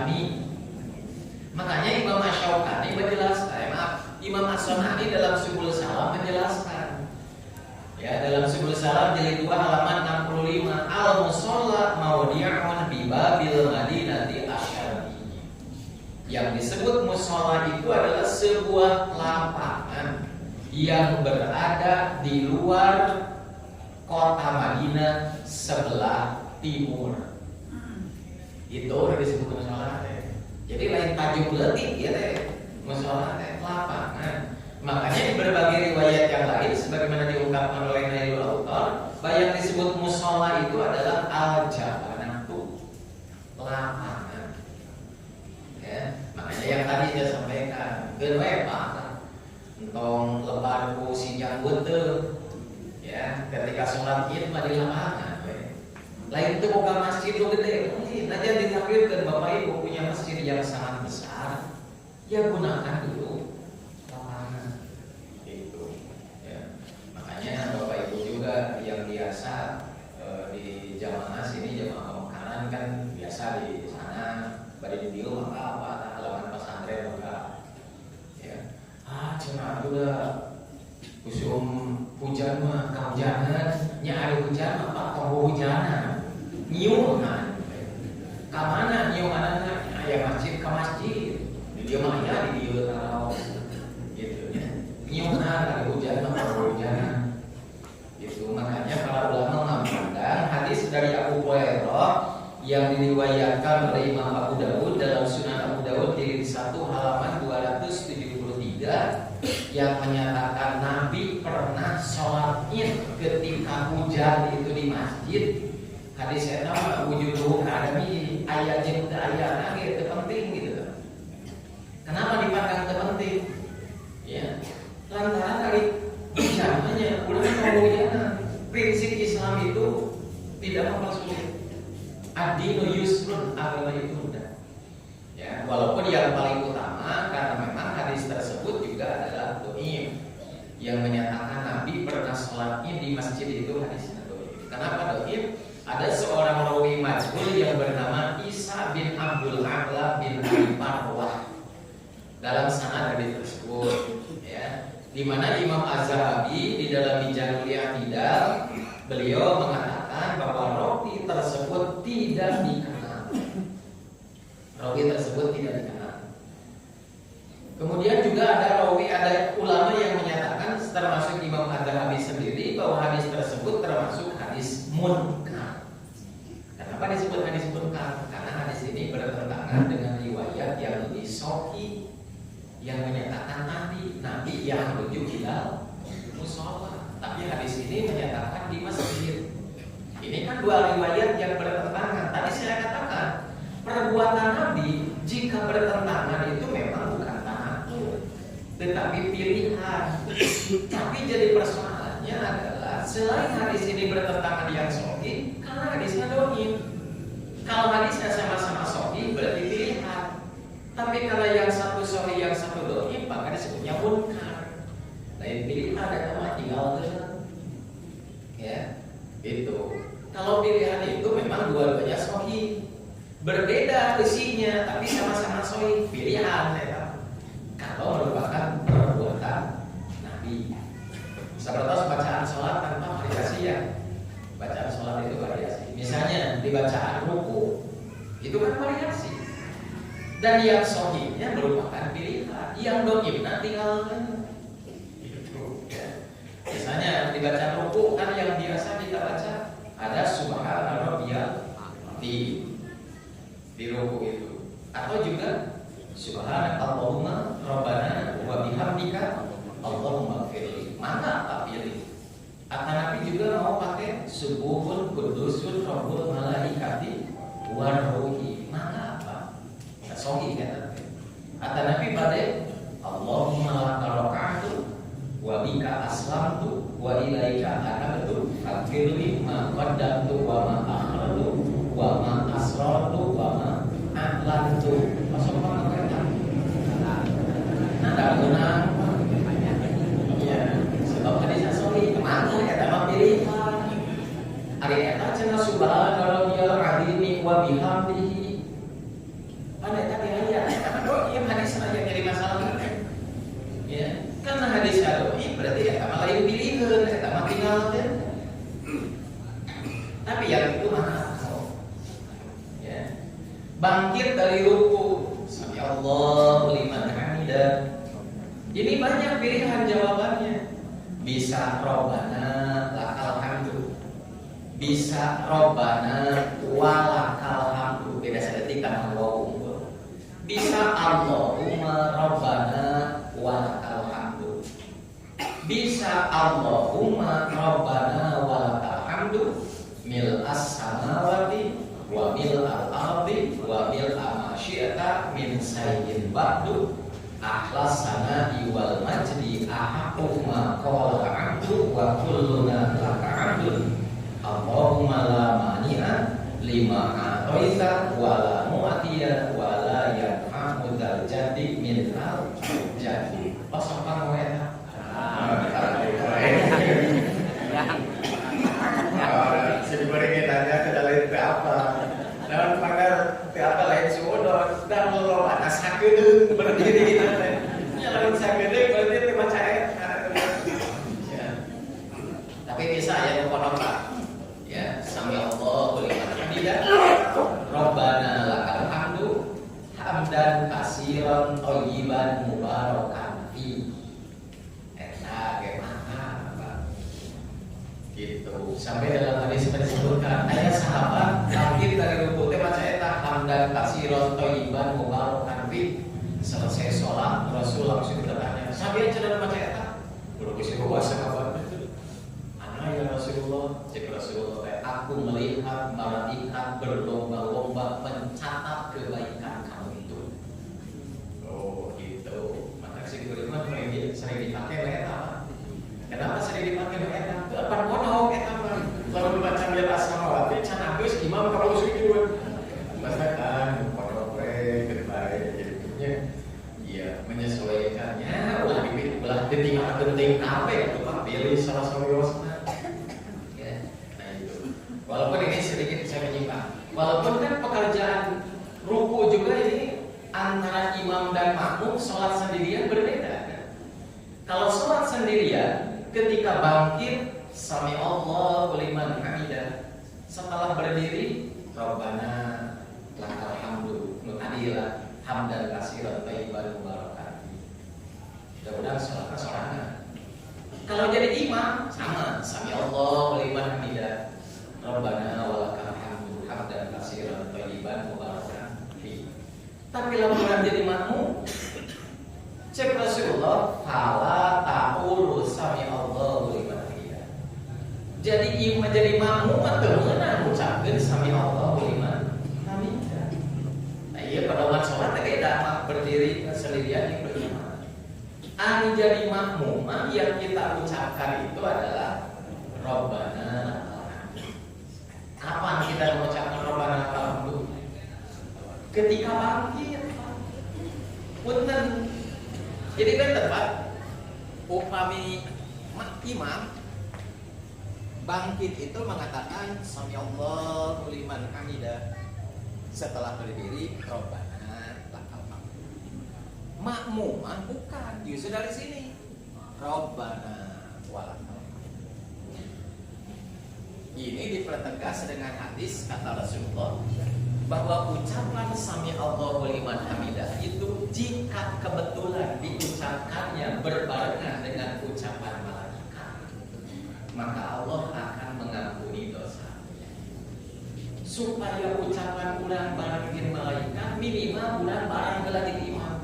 As-San'ani. Makanya Imam Asy-Syaukani Imam As-San'ani dalam Subul Salam menjelaskan. Ya, dalam Subul Salam jilid 2 halaman 65, al-musalla mawdi'un bi babil madinati asyarqi. Yang disebut musalla itu adalah sebuah lapangan yang berada di luar kota Madinah sebelah timur. Itu udah disebut musalla. Jadi lain tajuk letih ya teh. Musalla teh lapangan. Makanya di berbagai riwayat yang lain sebagaimana diungkapkan oleh Nailul Autar, yang disebut musalla itu adalah al-jabanatu, lapangan. Ya, makanya yang tadi saya sampaikan, geus we Pak. Entong lebar ku si janggut teu. Ya, ketika sholat Id mah di lapangan we. Lain teu boga masjid nu gede. Najan ditakdirkeun Bapak Ibu punya masjid yang sangat besar, ya gunakan dulu lapangan. Itu. Ya. Makanya Bapak Ibu juga yang biasa di jamaah sini jamaah pemekaran kan biasa di sana bari di dieu maka apa halaman pesantren maka ya. Cenah udah usum hujan mah kahujanan nya ada hujan mah Pak tong hujanan nyiuman ka mana nyiumanna aya masjid ka masjid di dieu mah aya di dieu tarawih gitu nya nyiuman ada hujan mah hujanan gitu. Makanya para ulama memandang hadis dari Abu Hurairah yang diriwayatkan oleh Imam Abu Dawud dalam Sunan Abu Dawud jilid 1 halaman 273 yang menyatakan Nabi pernah sholat Id ketika hujan itu di masjid. Hadis eta mah wujuduhu adami aya jeung teu aya ge teu penting gitu. Kenapa dipandang teu penting? Ya, lantaran kali hujannya ulah mau hujanan. Prinsip Islam itu tidak mempersulit. Ad-dinu yusrun, agama itu mudah. Ya, walaupun yang paling utama karena memang hadis tersebut juga adalah dhaif yang menyatakan Nabi pernah sholatnya di masjid itu hadisnya dhaif. Kenapa dhaif? Ada seorang rawi majhul yang bernama Isa bin Abdul A'la bin Abi Parwah dalam sanad hadis tersebut, ya, di mana Imam Az-Zahabi di dalam Mizanul I'tidal beliau mengatakan bahwa rawi tersebut tidak dikenal. Rawi tersebut tidak dikenal. Kemudian juga ada ulama yang menyatakan termasuk Imam Az-Zahabi sendiri bahwa hadis tersebut termasuk hadis munkar. Kenapa disebut hadis munkar? Karena hadis ini bertentangan dengan riwayat yang disahih yang menyatakan Nabi yang menuju hilal musholla. Tapi hadis ini menyatakan di masjid. Ini kan dua riwayat yang bertentangan. Tadi saya katakan perbuatan Nabi jika bertentangan itu memang bukan ta'aqqud, tetapi pilihan. Tapi jadi persoalannya adalah selain hadis ini bertentangan yang sahih, karena hadisnya dhaif. Kalau hadisnya sama-sama sahih berarti pilihan. Tapi kalau yang satu sahih yang satu dhaif, maka disebutnya munkar. Lain pilihan ada nama tinggalkan. Ya, itu. Kalau pilihan itu memang dua-duanya sahih. Berbeda isinya tapi sama-sama sahih, pilihan ya. Kalau merupakan perbuatan Nabi. Seperti bacaan sholat tanpa variasi ya. Bacaan sholat itu variasi. Misalnya di bacaan ruku itu kan variasi. Dan yang sahihnya merupakan pilihan. Yang dhaifnya tinggalkan. Misalnya di bacaan ruku kan yang biasa kita baca ada subhana rabbiyal di ruku itu, atau juga subhana Allahumma rabbana wa bihamdika Allahumma ighfirli. Mana tak pilih? Atau Nabi juga mau pakai subuhun kudusun rabbul malaikati war ruhi. Mana apa? Sahih kan? Atau Nabi pada Allahumma laka raka'tu wa bika aslamtu wa ilaika anabtu akhirli ma qaddamtu wa ma akhartu wa ma asrartu wa ma a'lantu. Masuk mana mereka? Nada guna ya, sebab hadisnya sahih. Kemana ya dalam pilihan hari eta cenah subhanallahil azim wa bihamdihi. Ada disadoi berarti eta mah lain pilihan, eta mah tinggal teh. Tapi yang itu mah ya. Bangkit dari ruku, sami Allahu liman hamidah. Ini banyak pilihan jawabannya. Bisa Robbana lakal hamdu, bisa Robbana walakal hamdu, beda sedetik kan wa unggul. Bisa Allahumma Robbana walakal hamdu, bisa Allahumma Robbana walakal hamdu mil as-samawati wa mil al-ardi wa mil ma syi'ta min sayyin ba'du akhlas sana'i wal majdi ahaqqu ma qala abdu wa kulluna laka abdun Allahumma la mani'a lima a'taita wa la mu'tiya wa la yanfa'u dzal jaddi min al jadi pasokan wae
Jadi mereka nanya ke dalam itu apa? Dalam pagar itu apa lain sudah dan lo atas hakeun berdiri gitu. Ya lain sakede berarti itu baca ayat.
Tapi bisa ya pokok ya sami Allahu liman hamidah Rabbana lakal hamdu hamdan katsiran thayyiban mubarakan fi. Eta ge mah gitu. Sampai dalam hadis disebutkan ayat sahabat bangkit dari ruku teh baca eta hamdan katsiran thayyiban mubarakan fi. Selesai sholat Rasul langsung bertanya, "Sampeyan cenah baca eta?" Kudu geus puasa kabar. Ya Rasulullah, cek Rasulullah, aku melihat malaikat berlomba-lomba mencatat kebaikan kamu itu. Oh gitu. Maka sih diberikan sering dipakai leta. Kenapa sering dipakai leta? Itu apa kono kita mah. Kalau membaca biar as-samawati can habis imam kalau sujud. Masakan kono pre kebaik jadinya. Iya, menyesuaikannya ulah ditinggal penting kabeh itu Pak pilih salah satu walaupun ini sedikit saya menyimpang. Walaupun kan pekerjaan ruku juga ini antara imam dan makmum sholat sendirian berbeda. Kalau sholat sendirian, ketika bangkit, sami Allahu liman hamidah. Setelah berdiri, Rabbana lakal hamdu. Nutadilah hamdan katsiran thayyiban mubarakan. Mudah-mudahan sholatnya sorangan. Kalau jadi imam sama, sami Allahu liman hamidah. Rabbana walakal hamdu hamdan katsiran thayyiban mubarakan fi. Tapi lamun jadi makmum cek Rasulullah fala taqulu sami Allahu liman hamidah. Jadi imam jadi makmum teu meunang ngucapkeun sami Allahu liman hamidah. Nah ieu pedoman salat teh beda berdiri sendirian yang berjamaah. Anu jadi makmum yang kita ucapkan itu adalah Rabbana. Kapan kita mengucapkan Rabbana lakal hamdu? Ketika bangkit. Punten. Jadi kan tepat upami imam bangkit itu mengatakan sami Allahu liman hamidah. Setelah berdiri Rabbana lakal hamdu. Makmum bukan, justru dari sini Rabbana walakal. Ini dipertegas dengan hadis kata Rasulullah bahwa ucapan sami Allahu liman hamidah itu jika kebetulan diucapkannya berbarengan dengan ucapan malaikat, maka Allah akan mengampuni dosa. Supaya ucapan urang bareng dengan malaikat minimal urang bareng dengan imam.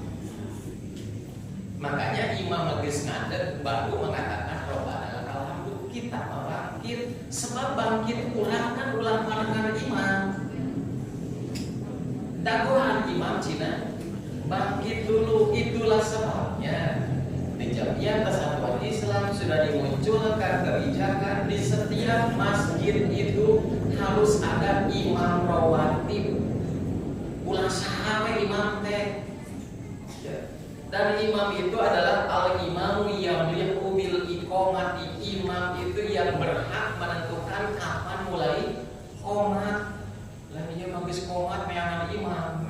Makanya imam geus ngadeg baru mengatakan Rabbana lakal hamdu. Kita bangkit sebab bangkit ulang kan ulang barengan imam. Dakwaan imam Cina bangkit dulu, itulah sebabnya di Jamiah Kesatuan Islam sudah dimunculkan kebijakan di setiap masjid itu harus ada imam rawatib. Ulah saha imam teh. Dan imam itu adalah al-imamu yang bil iqamati. Imam itu yang berhak menentukan kapan mulai qomat. Lah dia magis qomat meangan imam.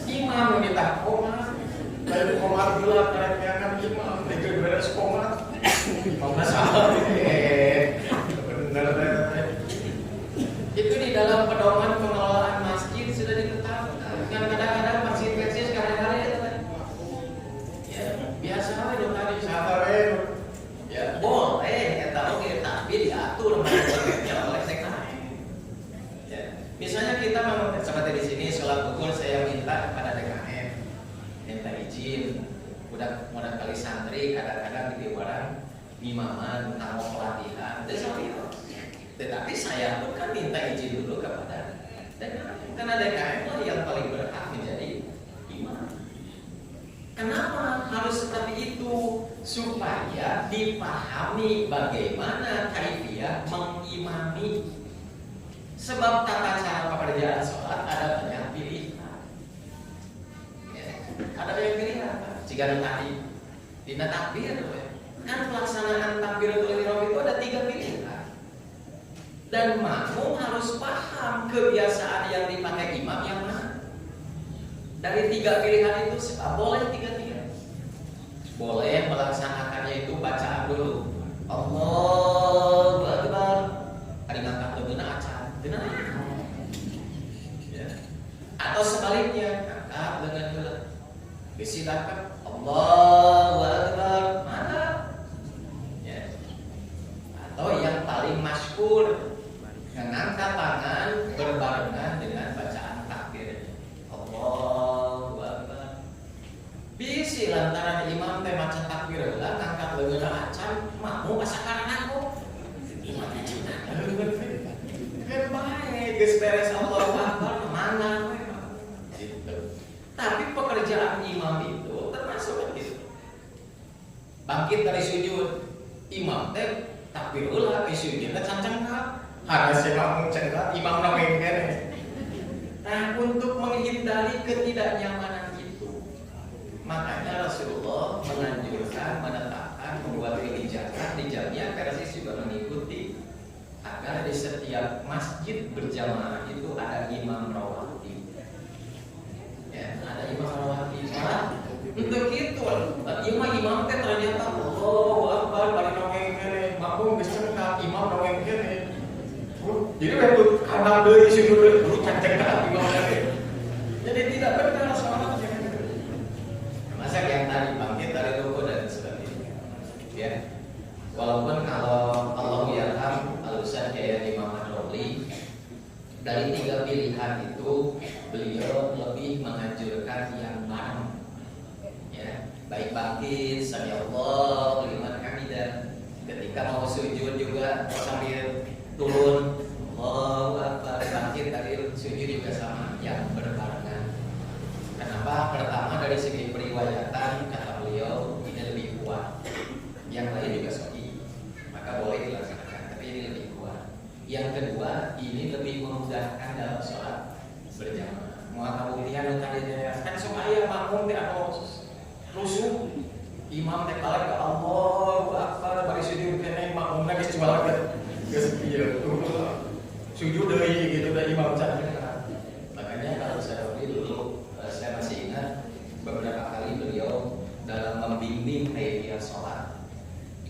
Imam minta qomat. jadi komat bulan karetnya kan imam tiga beres komat imam salah benar. Itu di dalam pedoman pengelolaan masjid sudah ditetapkan. Kan kadang-kadang masjid kecil kadang-kadang itu kan ya biasa aja tadi sabar ya boleh kita oke tapi diatur oleh TKM. Ya. Misalnya kita seperti di sini sholat duhur saya minta kepada TKM minta izin udah kali santri kadang-kadang di orang imaman tamu pelatihan tetapi saya pun kan minta izin dulu kepada DKM karena DKM lah yang paling berhak menjadi imam. Kenapa harus seperti itu? Supaya dipahami bagaimana kaifiyah mengimami. Sebab tata cara pekerjaan sholat ada banyak pilihan. Ya, ada banyak pilihan. Jika tadi dina takbir, kan pelaksanaan takbiratul ihram itu ada 3 pilihan. Dan makmum harus paham kebiasaan yang dipakai imam yang mana. Dari 3 pilihan itu boleh 3-3. Boleh melaksanakannya itu bacaan dulu. Allahu Akbar. Ada ngangkat dulu acan. Benar. Ya. Atau sebaliknya, angkat dengan dulu. Disilakan Allahu Akbar. Mana? Ya. Atau yang paling masyhur mengangkat tangan berbarengan dengan bacaan takbir. Allahu Akbar. Bisi lantaran imam teh maca takbir lah ngangkat leungeun acan makmum asa karana aku. Imam cina. Kan bae geus beres Allahu Akbar mana we. Gitu. Tapi pekerjaan imam itu termasuk gitu. Bangkit dari sujud, imam teh takbir ulah sujud teh cancengkap. Harus makmum cengkap, imam nawengken. Nah, untuk menghindari ketidaknyamanan itu, makanya Rasulullah menganjurkan, menetapkan, membuat kebijakan di jamiah persis juga mengikuti agar di setiap masjid berjamaah itu ada imam rawatib. Ya, ada imam rawatib. Nah, untuk itu, imam teh ternyata Allahu Akbar bari nawengken, makmum geus cengkap, imam nawengken. Jadi waktu kanan dari sini dulu cengkak imam lagi. Jadi tidak benar sholatnya. Masa yang tadi bangkit dari rukuk dan sebagainya. Ya. Walaupun kalau Allah yarham al-Ustaz Kyai Muhammad Romli dari 3 pilihan itu beliau lebih menganjurkan yang bareng. Ya, baik bangkit sami Allahu liman hamidah. Ketika mau sujud juga sambil turun Allahu Akbar bangkit dari sujud juga sama yang berbarengan. Kenapa? Pertama dari segi periwayatan kata beliau ini lebih kuat. Yang lain juga sahih, maka boleh dilaksanakan. Tapi ini lebih kuat. Yang kedua ini lebih memudahkan dalam sholat berjamaah. Mau kabuktian tadi kan supaya makmum tidak mau rusuh. Imam teh balik ke Allahu Akbar bari sujud kene makmumna geus jual sujud dari gitu dari imam cakap. Makanya kalau saya dulu saya masih ingat beberapa kali beliau dalam membimbing kaifiyah sholat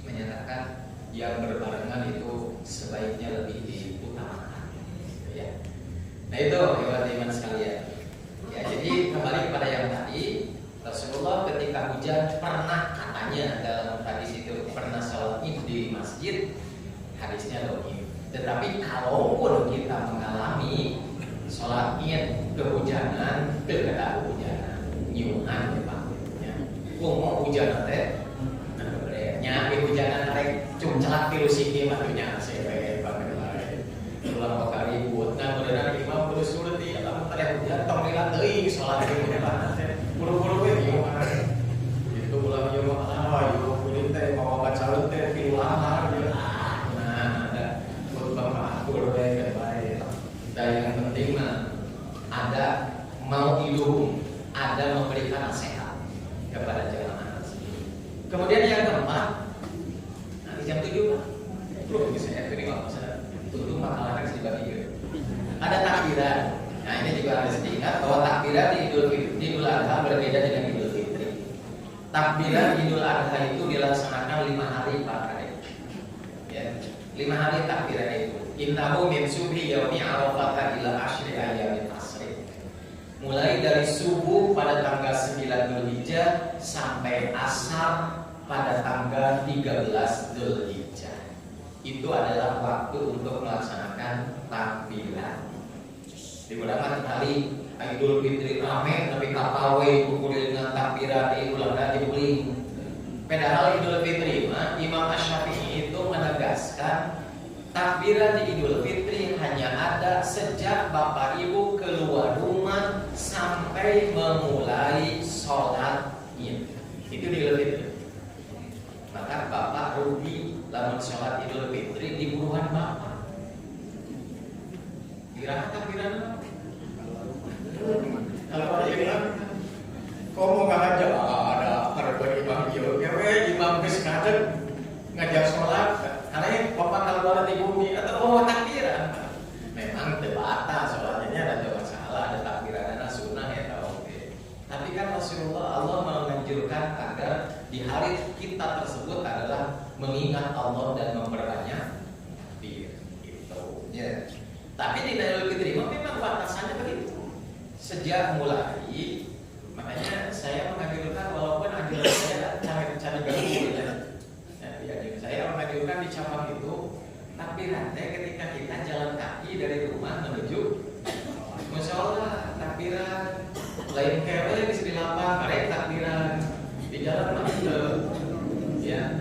menyatakan yang berbarengan itu sebaiknya lebih diutamakan. Ya. Nah itu hewan iman sekalian. Ya jadi kembali kepada yang tadi Rasulullah ketika hujan pernah katanya dalam hadis itu pernah sholat id di masjid. Hadisnya dohim. Tetapi kalaupun kita mengalami sholat id kehujanan, tidak hujanan, nyuhan ya Pak. Ya. Mau hujan teh, nya hujanan naik cumcelak tilu siki matunya saya pakai lain. Ulang kali buat nah beneran imam terus sulit di alam tadi hujan tong lihat deui sholat di mana teh. Buru-buru we gimana? Itu ulang yo mah yo kulit teh mau baca teh filah dan yang penting ada mau ilmu, ada memberikan nasihat kepada jamaah. Kemudian yang keempat, nanti jam 7 belum bisa ini nggak bisa tutup makalah harus dibagi. Ada takbiran. Nah ini juga harus diingat bahwa takbiran di Idul Adha berbeda dengan Idul Fitri. takbiran Idul Adha itu dilaksanakan 5 hari 4 hari. Ya, 5 hari takbiran itu. Innahu min subhi yaumi Arafah ila asyri ayyamin asri. Mulai dari subuh pada tanggal 9 Dzulhijjah sampai asar pada tanggal 13 Dzulhijjah. Itu adalah waktu untuk melaksanakan takbiran. Di beberapa hari Idul Fitri rame tapi kapawe kumpul dengan takbiran Idul Adha dibeli. Padahal Idul Fitri Imam Asy-Syafi'i itu menegaskan takbiran di Idul Fitri hanya ada sejak Bapak Ibu keluar rumah sampai memulai sholat Id. Itu di Idul Fitri. Maka Bapak rugi lamun sholat Idul Fitri di buruhan Bapak. Kira takbiran kalau ada yang bilang, kok mau ngajak ada harga imam imam kesengajak ngajak sholat, karena bapak kalau ada di bumi atau takbiran, memang debata sholatnya ada masalah, ada takbiran, ada sunnah ya oke. Tapi kan Rasulullah Allah menganjurkan agar di hari kita tersebut adalah mengingat Allah dan memperbanyak takbir gitu. Ya. Tapi di Idul Fitri memang batasannya begitu. Sejak mulai, makanya saya menganjurkan walaupun anjuran saya cari ganggu saya menganjurkan di cabang itu, tapi nanti ketika kita jalan kaki dari rumah menuju mushola takbiran, lain kewe di lapang, mereka takbiran di jalan masuk, ya,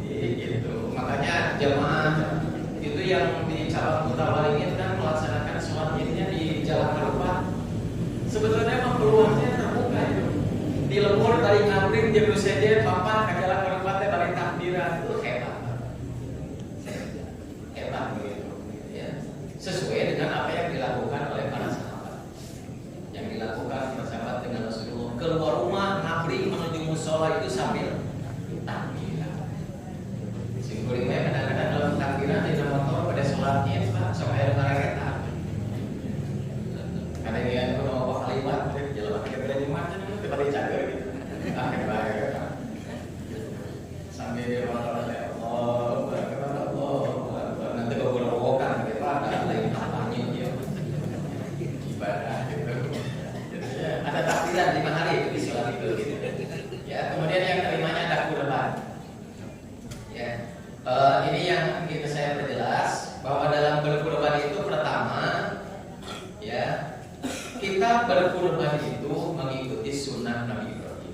gitu. Makanya jemaah itu yang di cabang Mutawaringin kan melaksanakan sholat idnya di Jalan Arafah. Sebetulnya memang peluangnya terbuka itu. Di lembur dari ngabring jam saja Bapak ke Jalan Arafah balik takbiran itu hebat begitu. Ya. Sesuai dengan apa yang dilakukan oleh para sahabat. Yang dilakukan para sahabat dengan Rasulullah keluar rumah ngabring menuju mushola itu sambil takbiran. Singkulingnya kadang-kadang dalam takbiran di motor pada sholatnya Pak sampai mereka. Karena dia itu mau kalimat, jalan pakai bela Jumat, itu paling cager gitu. Akhir baik, sambil dia berkata Allah, nanti berburokan, gitu. Ada lain kampanye dia ibadah gitu. Ada takbiran 5 hari itu di sholat itu. Gitu. Ya, kemudian yang kelimanya ada kurban. Ya, ini yang kita saya perjelas bahwa dalam berkurban itu pertama, ya. Kita berkurban itu mengikuti sunnah Nabi Ibrahim.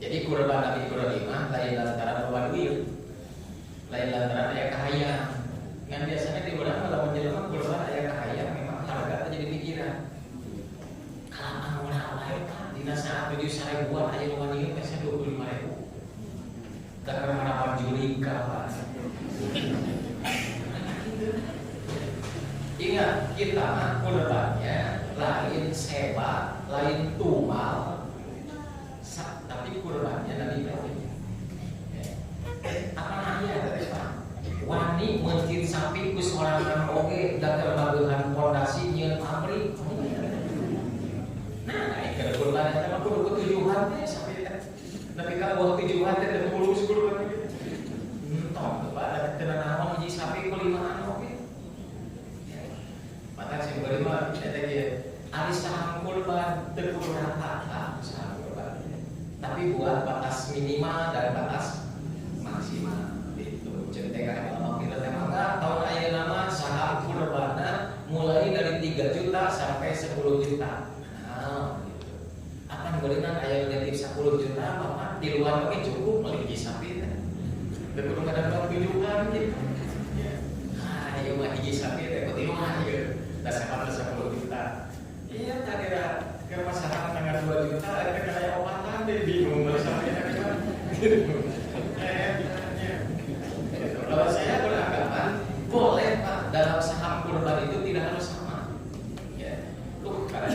Jadi kurban Nabi Ibrahim lain lantaran bawa duit, lain lantaran ayah kahaya. Yang biasanya di orang kalau menjelma kurban ayah kahaya memang harga jadi pikiran. Kalau orang lain di saat 7.000-an ayah wanita biasanya 25.000. Karena harapan juri kawan. Ingat kita kurbannya lain sewa, lain tumal, tapi kurbannya Nabi Ibrahim. Apa nanya tadi Pak? Wani menciri sapi kus orang yang oke dan terbagian fondasi nyian pabrik. Nah, ini kurban itu memang kudu tujuannya sapi. Tapi kalau buat tujuan itu mulus kurban itu. Entah, Pak, ada kenangan menjadi sapi kulimahan oke. Maka sing berima kita ada saham kurban terkurang saham kurban. Tapi buat batas minimal dan batas maksimal itu. Centekan kalau kita memang tahun ayat nama saham kurban mulai dari 3 juta sampai 10 juta. Nah, gitu. Akan berikan ayat negatif 10 juta, Bapak di luar kami cukup memiliki sapi. Berkurang ada tujuan gitu. Nah, ayo mah hiji sapi teh kutiluan gitu. Dasar 10 juta. Iya, tadi ke masyarakat tanggal 2 juta, ada kayak obatan deh bingung boleh sampai dari mana. Kalau saya beranggapan boleh Pak dalam saham kurban itu tidak harus sama. Ya, karena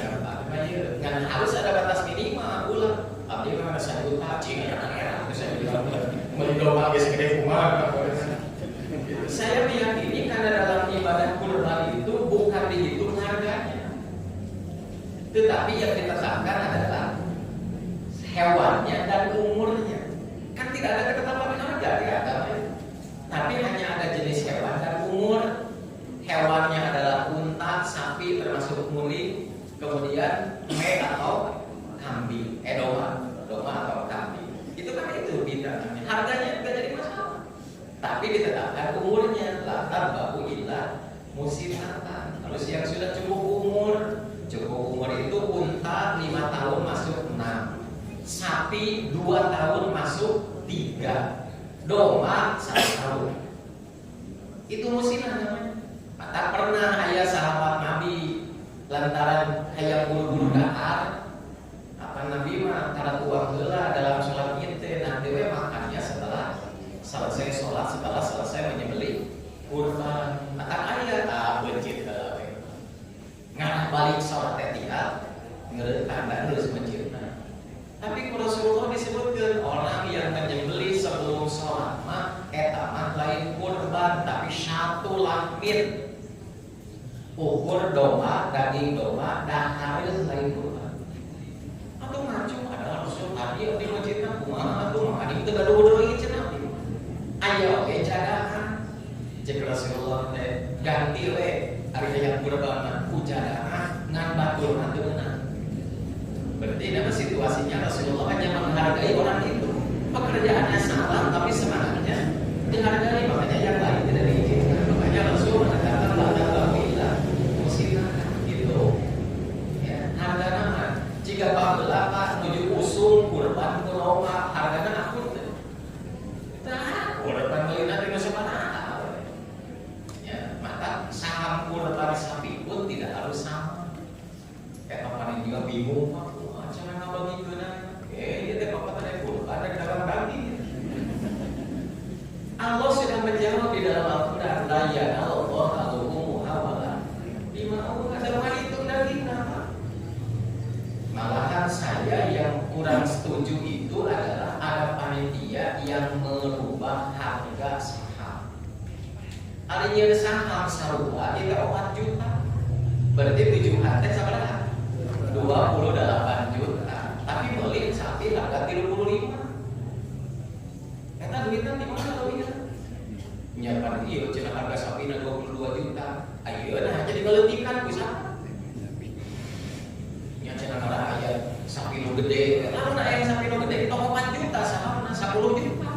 nggak harus ada batas minimal. Ulang, abdi memang ada 1 juta, cing ya, bisa bilang mendoa segede kumar. Saya meyakini karena dalam ibadah kurban itu bukan dihitung harganya, tetapi yang ditetapkan adalah hewannya dan umurnya. Kan tidak ada ketetapan harga di agama. Tapi hanya ada jenis hewan dan umur. Hewannya adalah unta, sapi termasuk muli, kemudian atau kambing, domba atau kambing. Itu kan itu bidangnya. Harganya juga jadi masalah. Tapi ditetapkan umurnya, latar baku ilah musimatan. Terus yang sudah cukup umur itu unta 5 tahun masuk 6, sapi 2 tahun masuk 3, domba 1 tahun. Itu musiman namanya. Tak pernah ayah sahabat Nabi lantaran hayang buru-buru dahar. Apa Nabi mah antara tuang heula dalam sholat itu nanti we makannya setelah selesai sholat, setelah selesai menyembelih kurban. Maka ayah bencit ngarah balik sholat tiap ngerekan dan terus mencipta. Tapi Rasulullah disebutkan orang yang menyembelih sebelum sholat mah eta lain kurban tapi 1 lampir. Ukur domba, daging domba, dahareun lain kurban. Atau ngacu adalah Rasul tadi di masjidna kumaha atuh mah adi teu gaduh deui cenah. Aya oge cadangan. Cek Rasulullah teh ganti we ari hayang kurban ku cadangan ngan baturna teu meunang. Berarti dalam situasinya Rasulullah hanya menghargai orang itu. Pekerjaannya salah tapi semangatnya dihargai, makanya yang lain tidak diizinkan. Makanya Rasul mengatakan la musibah gitu. Ya, harga nama jika pambela Pak menuju usung kurban kuroma hargana akut. Tah, kurban meulina di masa mana? Ya, maka saham kurban sapi pun tidak harus sama. Kayak papanin juga bingung Pak. Cara ngabagikeun ieu teh bapak teh kurban ada dalam daging. Allah sudah menjawab di dalam Al-Quran, la yanallahu al-luhumuha wala dima'u, ada itu daging apa? Malahan saya yang kurang setuju itu adalah ada panitia yang merubah harga saham. Alinya saham sarua itu 4 juta. Berarti 7 teh sabaraha? 28 juta. Tapi beli sapi harga 35. Eta duitnya di mana duitnya? Nyapan ieu cenah harga sapina 22 juta. Ayeuna jadi ngaleutikan ku saha? Nya cenah kada aya sapi nu gede. Lamun aya sapi nu gede tong 4 juta sahamna 10 juta.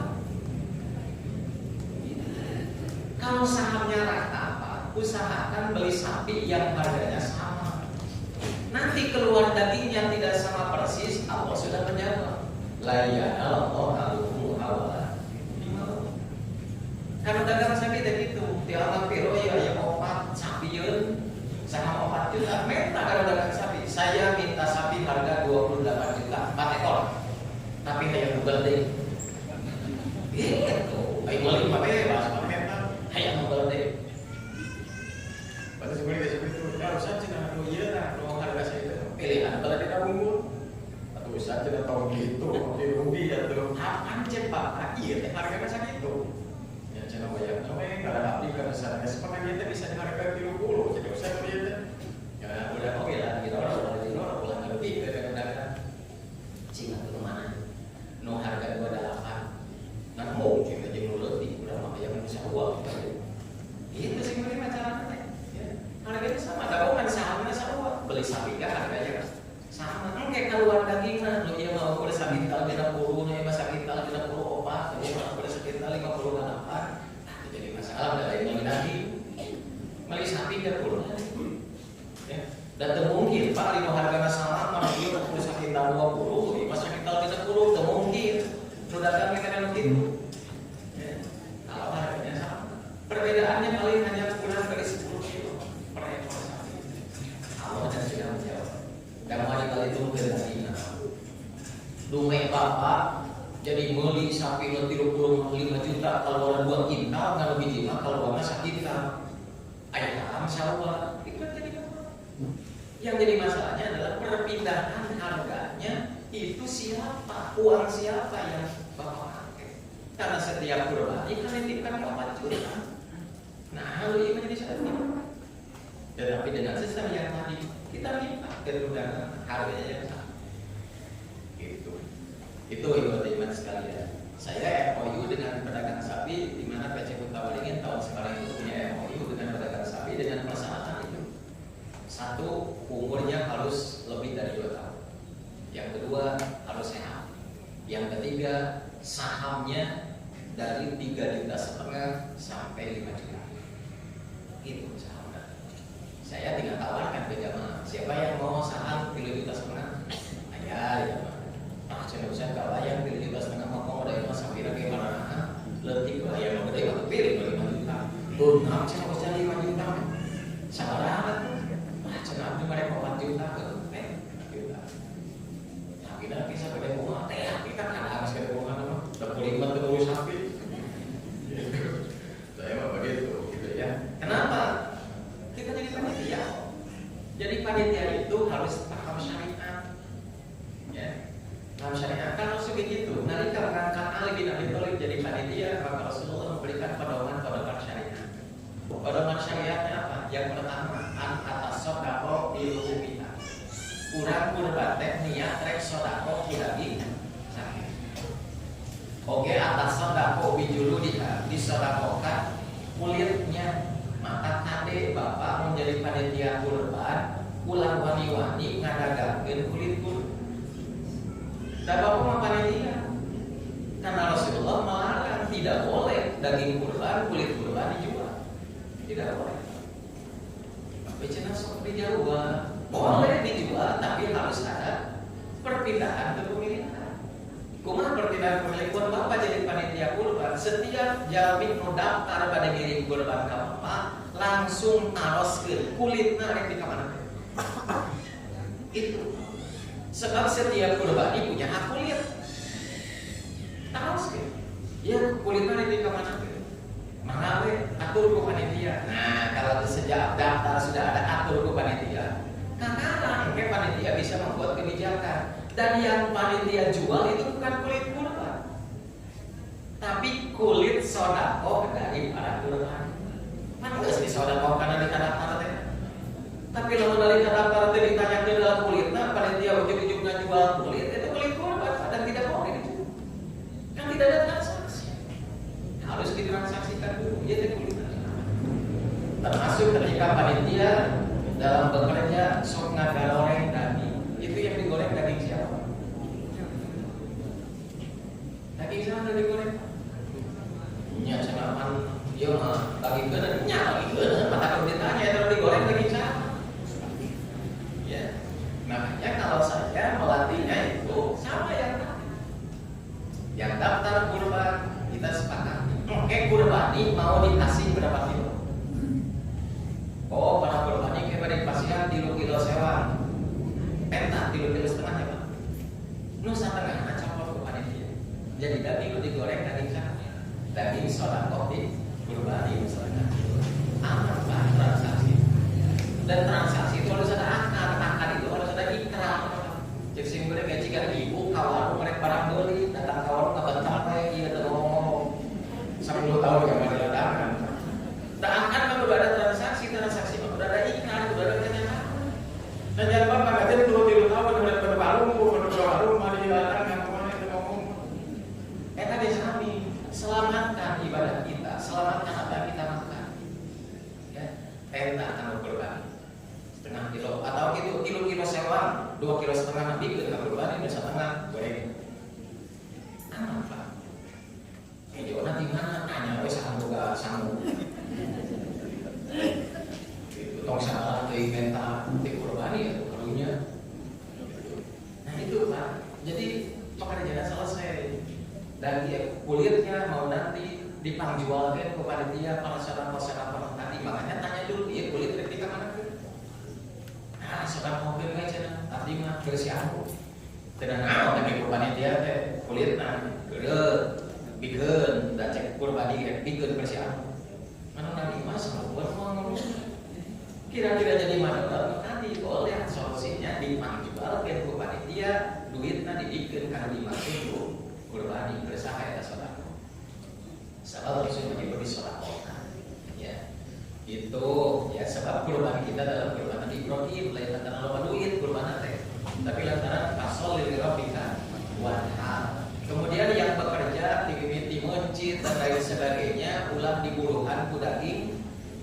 Kalau sahamnya rata Pak, usahakan beli sapi yang harganya sama. Nanti keluar dagingnya tidak sama persis, Allah sudah menjawab. La yanallahu al-luhumuha wala dima'u. Karena dagang sapi teh kitu, tiap piro ya 4 sapieun, saham 4 juta, menta kalau dagang sapi. Saya minta sapi harga 28 juta, 4 ekor. Tapi hayang bugal deui. Gitu. Ayo meuli mah bebas, menta hayang bugal deui. Pada sebenarnya seperti itu, harus saja anu ieu nah, harga saya pilihan kalau tidak unggul. Atau saja tidak tahu gitu, oke rugi atau apa cek Pak, iya harganya segitu. Ya jangan bayar, namanya kalau ada aplikasi sana, sebenarnya kita bisa harga 30, jadi usah beli. Ya udah oke lah, kita orang di luar pulang lebih ke kadang-kadang. Cina ke mana? No harga 28, nggak mungkin aja mulut di udah makanya bisa uang. Itu sih bagaimana caranya? Harganya sama, tapi kan sahamnya sama. Beli sapi kan harganya sama. Kayak keluar daging nah, lu dia mau boleh sakintal 30, nih mas sakintal 34, dia mau boleh sakintal 58. Nah, jadi masalah dari yang daging. Beli sapi 30. Ya, dan mungkin Pak lima harganya sama, mana dia mau boleh sakintal 20, mas sakintal 30, tak mungkin. Lu dagangnya kan begitu. Ya, kalau harganya sama, perbedaannya paling hanya kurang dari 10 kilo. Allah dan sudah menjawab. Dan mari kali itu berarti Dumai bapak jadi beli sapi 35 juta kalau orang 2 kintal kalau biji mah kalau orang 1 kintal. Ayam sawah itu kan jadi yang jadi masalahnya adalah perpindahan harganya itu siapa, uang siapa yang bapak pakai. Karena setiap kurban itu dititipkan 4 juta. Nah, lalu ini menjadi satu. Tetapi dengan sistem yang tadi kita minta kerudahan harganya yang sama. Gitu. Itu ibu iman sekalian. Saya MOU dengan pedagang sapi, di mana PC Kutawaringin tahun sekarang itu punya MOU dengan pedagang sapi dengan persyaratan itu. Satu, umurnya harus lebih dari 2 tahun. Yang kedua, harus sehat. Yang ketiga, sahamnya dari 3,5 juta sampai 5 juta. Itu sahamnya. Saya tinggal tawarkan ke jamaah, siapa yang mau saham 3,5 juta? Ayah, ya Pak. Saya kalau yang 3,5 juta mau udah itu sampai lagi mana? Letih lah yang mau gede waktu pilih 5 juta. Nah, saya harus jadi 5 juta. Salah cenah mereka 4 juta ke juta. Nah, kita bisa pakai bunga, kita kan harus pakai bunga nama. Udah kulimat terus sapi. Saya mah begitu, gitu ya. Kenapa? Kita jadi panitia. Jadi panitia itu harus paham syariat. Ya. Paham syariat kan harus begitu. Nanti kalau mengangkat Ali bin Abi Thalib jadi panitia, maka Rasulullah memberikan pedoman syariat. Pedoman syariatnya apa? Yang pertama, atas sodako ilhumita. Kurang kurban teh niat rek sodako kiragi sakit. Oke, atas sodako bijulu disodakokan kulitnya. Maka kade bapak menjadi panitia kurban, ulang wani-wani ngadagakeun kulit kurban. Dan bapak mah panitia. Karena Rasulullah melarang, tidak boleh daging kurban, kulit kurban dijual. Tidak boleh. Bicara sok dijual, boleh dijual, tapi harus ada perpindahan kepemilikan. Kumaha perpindahan kepemilikan bapak jadi panitia kurban? Setiap jalmi nu daftar pada ngirim kurban ka bapak, langsung taroskeun kulitna rek di ka mana? Itu. Sebab setiap kurban punya hak kulit. Taroskeun. Ya kulitna rek di ka mana? Mana we atur ku panitia. Nah, kalau sejak daftar sudah ada atur ku panitia, kadang panitia bisa membuat kebijakan. Dan yang panitia jual itu bukan kulit kurban, tapi kulit sodako dari para kurban. Mana nggak sih sodako karena di kadang-kadang teh? Tapi kalau dari kadang-kadang teh ditanya ke dalam kulitnya, panitia ujung-ujungnya jual kulit, itu kulit kurban dan tidak boleh dijual. Kan tidak ada transaksi. Harus ditransaksikan dulu, ya kulit. Termasuk ketika panitia dalam bekerja sok ngagaroreng daging, itu yang digoreng daging siapa? Daging siapa digoreng? Nya cenah dia mah daging geuneuh, nya daging geuneuh, mata kalau ditanya itu digoreng daging siapa? Ya. Makanya kalau saya melatihnya itu sama yang daftar kurban kita sepakati. Oke, kurban ini mau dikasih berapa kilo? Oh, para kurban ini kayak pasien 3 kilo sewa. Entah 3 kilo setengah ya Pak. Nu satengahna campur ke panitia. Jadi daging digoreng daging siapa? Daging sodako di kurban ini misalnya. Aman Pak transaksi. Dan transaksi itu harus ada akad itu harus ada ikrar. Cek sing bener gaji kan ibu kawan mereka barang beli datang kawan kabentar we ieu teh ngomong 10 tahun yang mana datang. Dan akan kalau udah ada transaksi mah udah ada ikrar, udah ada kenyataan. Dan jangan lupa katanya 2 tahun udah baru mari datang yang kemana itu ngomong. Tadi sami selamatkan ibadah kita, selamatkan apa yang kita makan. Ya, tenda anu kurban. Setengah kilo atau kilo sewa 2 kilo setengah nanti kita kurban ini setengah goreng. Aman Pak. Jadi nanti mana tanya wes sanggup. Itu tong salah teh menta teh kurban ya karunya. Nah itu Pak. Jadi pekerjaan selesai. Dan dia kulitnya mau nanti dipangjualkan ke panitia para saudara-saudara tadi, makanya tanya dulu dia kulit ketika mana ke? Nah, saudara mau ke cenah, tadi mah bersih aku. Tidak naon tapi panitia teh kulit gede, bikin, dan cek kurban dia bikin bersih aku. Mana nanti mas buat ngomong. Kira-kira jadi mana? Tadi boleh solusinya dipangjualkan ke panitia, duitnya dibikin karena dimasuk kurbani bersama ya saudara. Sebab Rasul menyebut sodakota, ya itu ya sebab kurban kita dalam kurban Ibrahim lain lantaran lupa duit kurban teh, tapi lantaran pasol lil rabbika wanhar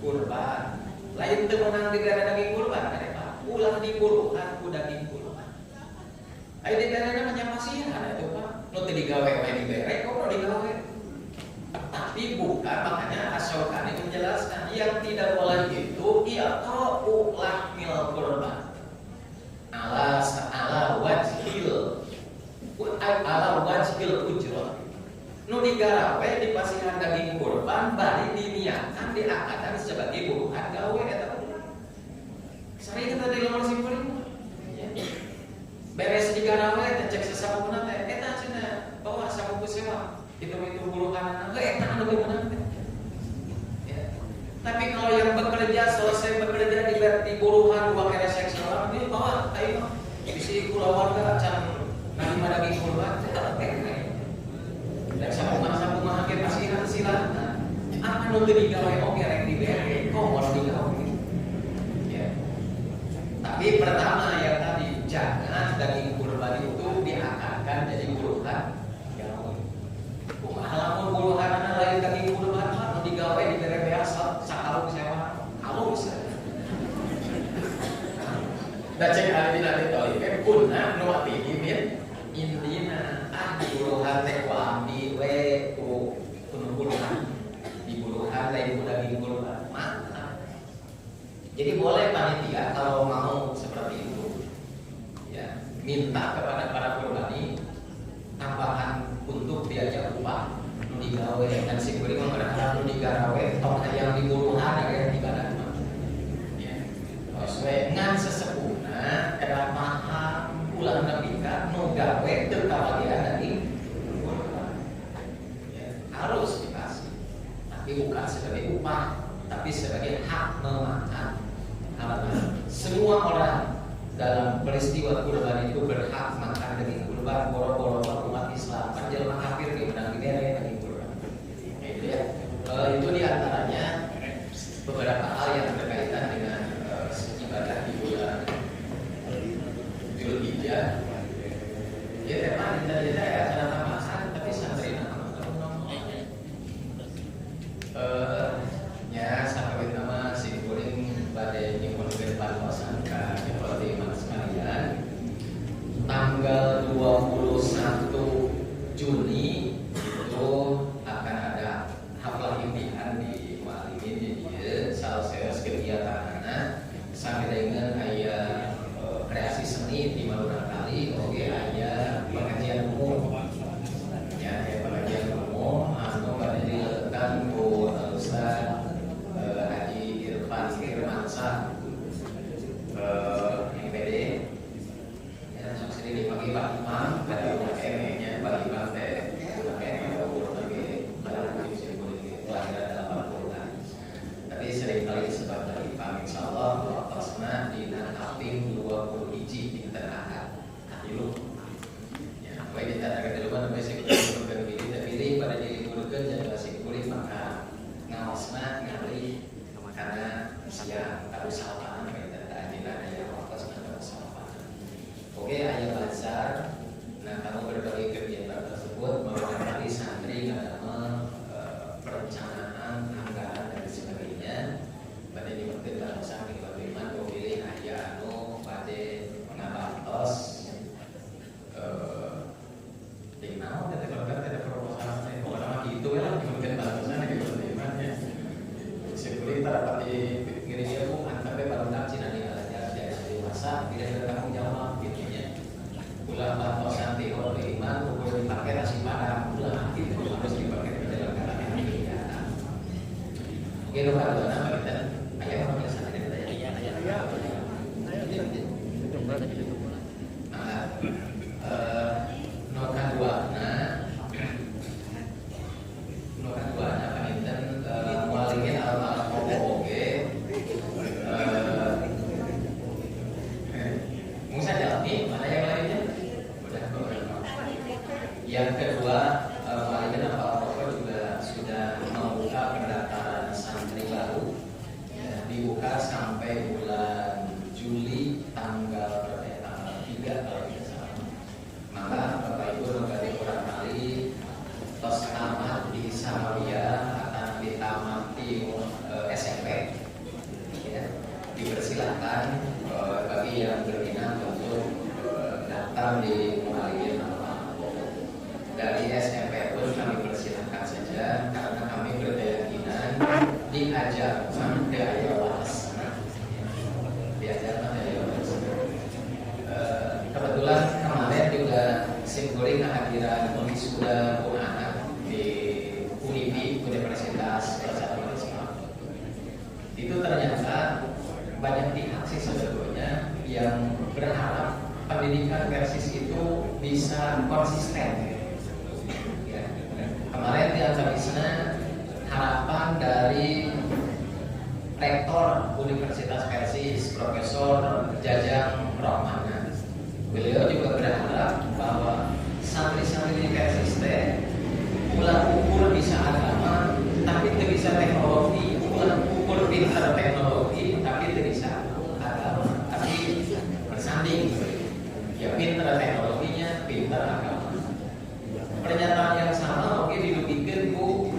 kurban. Lain teu menang digara daging kurban mereka. Ulah diburuhan ku daging kurban. Aya digarana mah pasihan atuh Pak. Nu teu digawe we dibere kok digawe. Tapi bukan, makanya Asy-Syaukani menjelaskan yang tidak boleh itu i'ta'u lahmil kurban. Ala wajhil ujrah. Nu digarawe di pasihan daging kurban bari diniatkan diakadan sebagai buruhan gawe eta bener. Sari kita di nomor simpulin. Beres digarawe teh cek sasampuna teh eta cenah bawa sabuku sewa. Itu buruhan eta anu beunang teh. Ya. Tapi kalau yang bekerja selesai bekerja di buruhan dua kali seksual dia bawa ayo bisi kulawarga can narima daging kurban teh dan sapu-sapu ke pasihan silakan. Apa nu teu digawe oge rek dibere, kok mau digawe. Ya. Tapi pertama yang tadi jangan daging kurban itu diakarkan jadi buruhan gawe. Kumaha lamun buruhanna lain daging kurban mah nu digawe dibere biasa sakalung sewa. Halus. Da cek ali dina toli ke kunna nu atihi min indina buruhan teh ku ambi we ku buruhan di buruhan lain ku daging kurban mantap. Jadi boleh panitia kalau mau seperti itu ya minta kepada para kurbani tambahan untuk diajak upah nu digawe dan si kuring mah berharap nu digarawe tong yang di buruhan aya di badan mah ya sesuai ngan sesepuhna kada paham ulah nepika nu gawe teu kabagian daging kurban ya harus dikasih tapi bukan sebagai upah tapi sebagai hak memakan. Semua orang dalam peristiwa kurban itu berhak makan daging kurban boro-boro umat Islam panjelma kafir ge menang dibere daging kurban. Itu ya. Itu diantaranya beberapa hal yang berkaitan dengan ibadah di bulan Dzulhijjah. Ya teman kita ya cara tamasan tapi santri nya sakawit nama si kuring bade nyimulkeun pantosan ka seperti mas sekalian tanggal 21 Juni itu akan ada haflah impian di Mualimin di dieu saos-saos kegiatanana sampai dengan aya kreasi seni di Madura kali oge aya pengajian umum ya pengajian umum anu bade dileungkan ku Ustaz Haji Irfan Firmansyah MPD ya langsung di pagi Pak Imam ada UMM-nya Pak Imam teh UMM lagi barang bisa kelahiran 80-an tapi seringkali sebab dari Pak insyaallah waktasna dina Hafim 20 hiji dinten Ahad dulu ya baik kita ada dulu mana basic program ini terpilih pada diri gurukeun jadi basic kulit maka ngaosna ngari karena siang tahu salapan kita ajilan aya waktasna tahu salapan. Oke aya bazar. Nah kamu berbagi kegiatan tersebut mewakili santri dalam perencanaan anggaran dan sebagainya. Pada dimengerti dalam saking bagaimana pilih aya anu pada ngabantos tinggal ada proposal saya pokoknya gitu ya dimengerti bantusan gitu ya. Sekali dapat dikirim bukan sampai baru tak cina di alatnya dari masa tidak ada tanggung jawab gitu ya. Ulah bantos nanti kalau iman ukur dipakai nasi padang ulah itu harus dipakai di dalam keadaan kegiatan. Oke lu kan nama kita ayah orang biasa ada kita ya. Nokan dua paniten mualingin al-ma'al oke Musa jalani mana yang lainnya yang kedua mualingin al-ma'al juga sudah membuka pendaftaran santri baru dibuka sampai bulan Juli tanggal 3 kalau tidak salah. Maka Bapak Ibu menggali kurang kali tos tamat di Samaria akan ditamat di SMP bagi yang berminat untuk daftar di Muallim dari SMP pun kami persilahkan saja karena kami berkeyakinan diajarkan daya waras, diajarkan daya waras. Kebetulan kemarin juga Simkuring kehadiran wisuda anak di UNIPI, Universitas Persatuan Islam. Itu ternyata banyak pihak sih sebetulnya yang berharap pendidikan Persis itu bisa konsisten. Ya. Kemarin di analisisnya harapan dari Rektor Universitas Persis, Profesor Jajang Rohmana. Beliau juga berharap bahwa santri-santri di Persis ulah ukur bisa agama, tapi tidak bisa teknologi. Ulah ukur pintar teknologi, tapi tidak bisa agama. Tapi bersanding, ya pintar teknologinya, pintar agama. Pernyataan yang sama oke didudukin Bu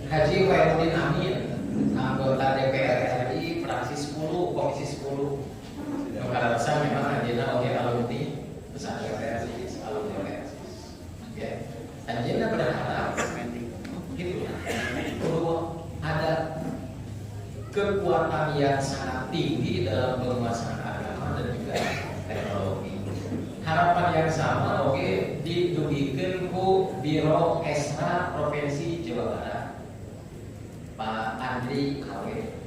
Haji Khairuddin Amin, anggota DPR RI fraksi 10, komisi 10. Karena besar memang Anjena oke alumni pesantren Persis, alumni Persis. Ya, Anjena berharap gitu. Perlu ada kekuatan yang sangat tinggi dalam penguasaan agama dan juga teknologi. Harapan yang sama oke didugikan ku Biro Esra Provinsi Jawa Barat, Pak Andri Kawe.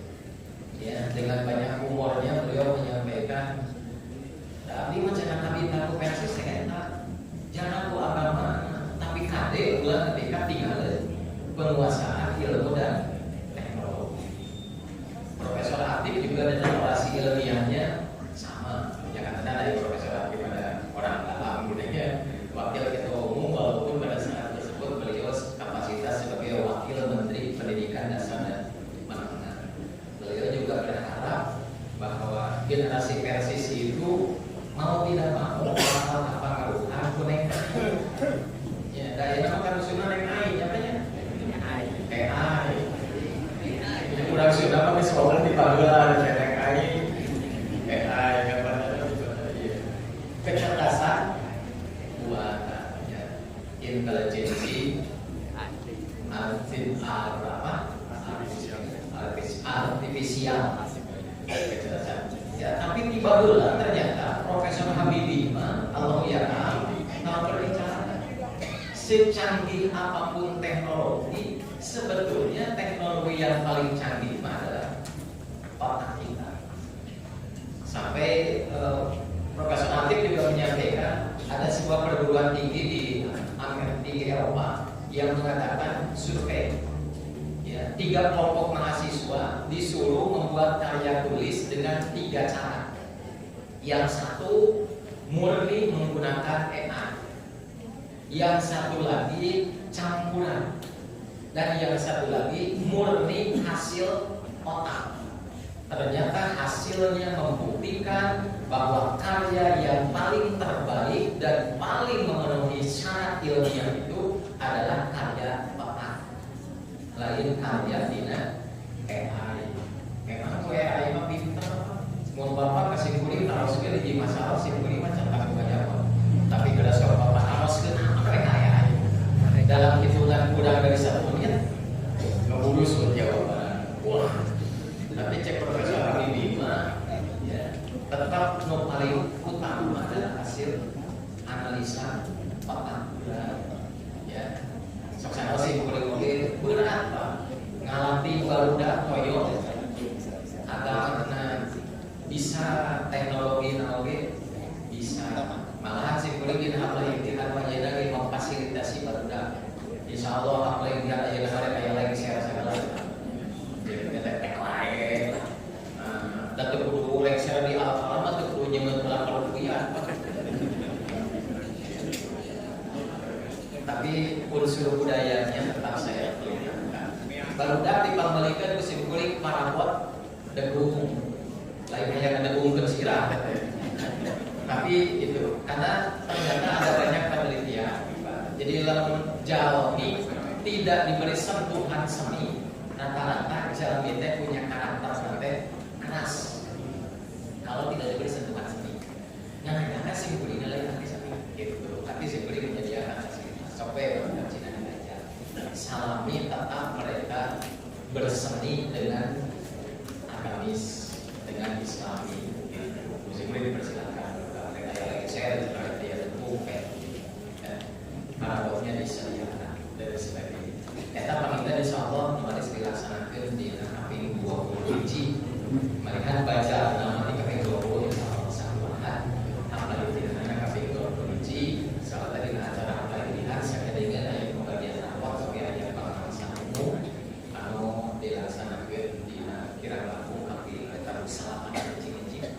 Ya, dengan banyak humornya beliau menyampaikan, tapi macam kami tahu Persis enak, jangan ku agama, tapi kade ulah ketika tinggal penguasaan ilmu dan teknologi. Profesor Atif juga dengan orasi ilmiahnya sama, jangan ada dari Profesor Atif pada orang dalam gitu ya, wakil ketua umum, walaupun pada saat tersebut beliau kapasitas sebagai wakil Menteri Pendidikan Dasar dan Menengah. Beliau juga berharap bahwa generasi Persis itu mau tidak mau bakal apa ngaruhan kuning. Ya, dari nama kan sudah naik naik, apanya? AI. Ini kurang sudah pakai sekolah di Pagelan, naik AI, apa? Kecerdasan buatan, ya, intelijensi, artifisial. Ya, tapi tiba-tiba ternyata Profesor Habibie Allah ya kalau berbicara secanggih apapun teknologi, sebetulnya teknologi yang paling canggih adalah otak kita. Sampai Profesor Atif juga menyampaikan ada sebuah perguruan tinggi di Eropa yang mengatakan survei. 3 kelompok mahasiswa disuruh membuat karya tulis dengan 3 cara. Yang satu murni menggunakan AI, yang satu lagi campuran, dan yang satu lagi murni hasil otak. Ternyata hasilnya membuktikan bahwa karya yang paling terbaik dan paling memenuhi syarat ilmiah itu adalah karya otak, lain karya dina AI. Memang AI mah pinter. Mau bapak kasih kulit harus sekali di masalah si kulit macam tak banyak. Tapi kada soal bapak harus kenapa mereka AI. Dalam hitungan kurang dari 1 menit ngebulus jawaban. Wah. Tapi cek Profesor Habibie ya, tetap no paling utama adalah hasil analisa otak. Ya. Soksana sih boleh berat Pak. Ngalati barudak toyo agak bisa teknologi bisa malahan sih boleh kita apalagi kita wajib lagi memfasilitasi barudak. Insya Allah apalagi kita aja kayak lagi saya rasa lagi. Jadi kita tek lain. Datu kudu lecture di alamat tuh kudu nyemet pelakor kuliah. Tapi unsur budayanya tetap saya perlihatkan. Barudak dipangmelikan kusim kulit parabot degung, lain yang degung kesirah. Tapi itu karena ternyata ada banyak penelitian. Jadi dalam Jalmi tidak diberi sentuhan seni, rata-rata Jalmi punya karakter sampai keras. Islami. Muslim dipersilakan. Mereka yang lagi share berarti ada bukan. Marawatnya disediakan dan sebagainya. Eta paminta insya Allah kemarin dilaksanakan di KPI 20 hiji. Melihat baca nama di KPI 20 insya Allah sangat apalagi di KPI 20 hiji. Salah tadi acara apa yang dilihat saya dengan ayat pembagian awal sebagai ayat pengalaman umum anu dilaksanakan di kira laku KPI kita bersama hiji-hiji.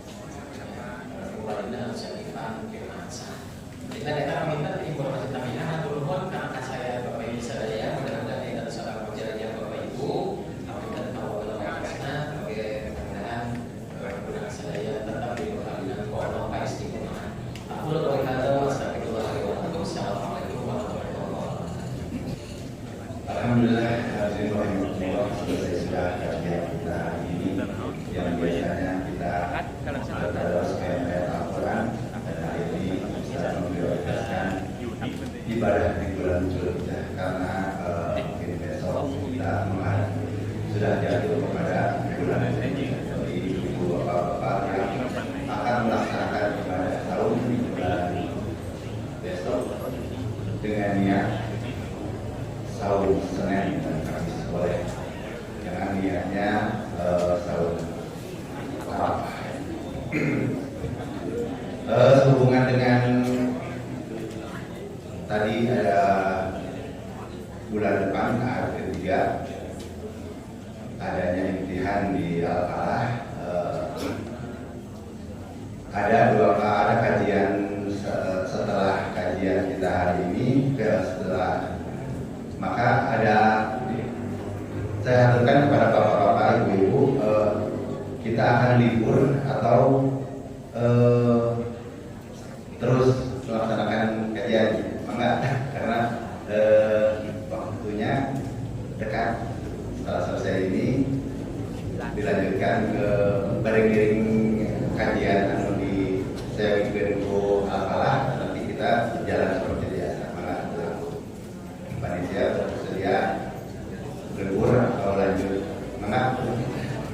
Mulainya syarifan firmansa. Kita datang minta informasi tambahan turun karena saya Bapak Ibu sadaya mudah-mudahan kita saudara penjajah Bapak Ibu apakah tahu dalam sana sebagai mudah-mudahan kegunaan sadaya tetap diberkahi Allah pasti istiqomah. Aku lebih kata astagfirullah wa atubu assalamualaikum warahmatullahi wabarakatuh.
Alhamdulillah, alhamdulillah sudah kajian kita ini yang biasanya kita terus kayak Al-Quran dan hari ini bisa memprioritaskan ibadah di bulan Zulhijjah karena mungkin besok kita sudah jatuh kepada bulan Haji. Jadi ibu bapak-bapak yang akan melaksanakan ibadah tahun bulan besok dengan niat saum Senin dan Kamis boleh, jangan niatnya saum Arafah. Sehubungan dengan tadi ada bulan depan hari ketiga adanya imtihan di Al-Falah, ada kajian setelah kajian kita hari ini setelah maka ada saya aturkan kepada bapak-bapak ibu-ibu kita akan libur atau terus melaksanakan kajian enggak karena waktunya dekat. Setelah selesai ini dilanjutkan ke bareng-bareng kajian anu di saya bikin Al-Falah, nanti kita jalan seperti biasa. Maka panitia bersedia libur atau lanjut? Maka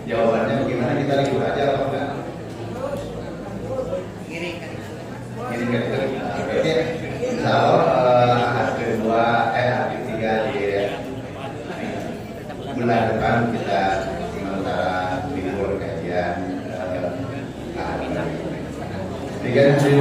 jawabannya bagaimana, kita libur aja atau enggak? Ini kan oke. Insya Allah hari kedua hari ketiga di bulan depan kita sementara libur kajian. Tiga hari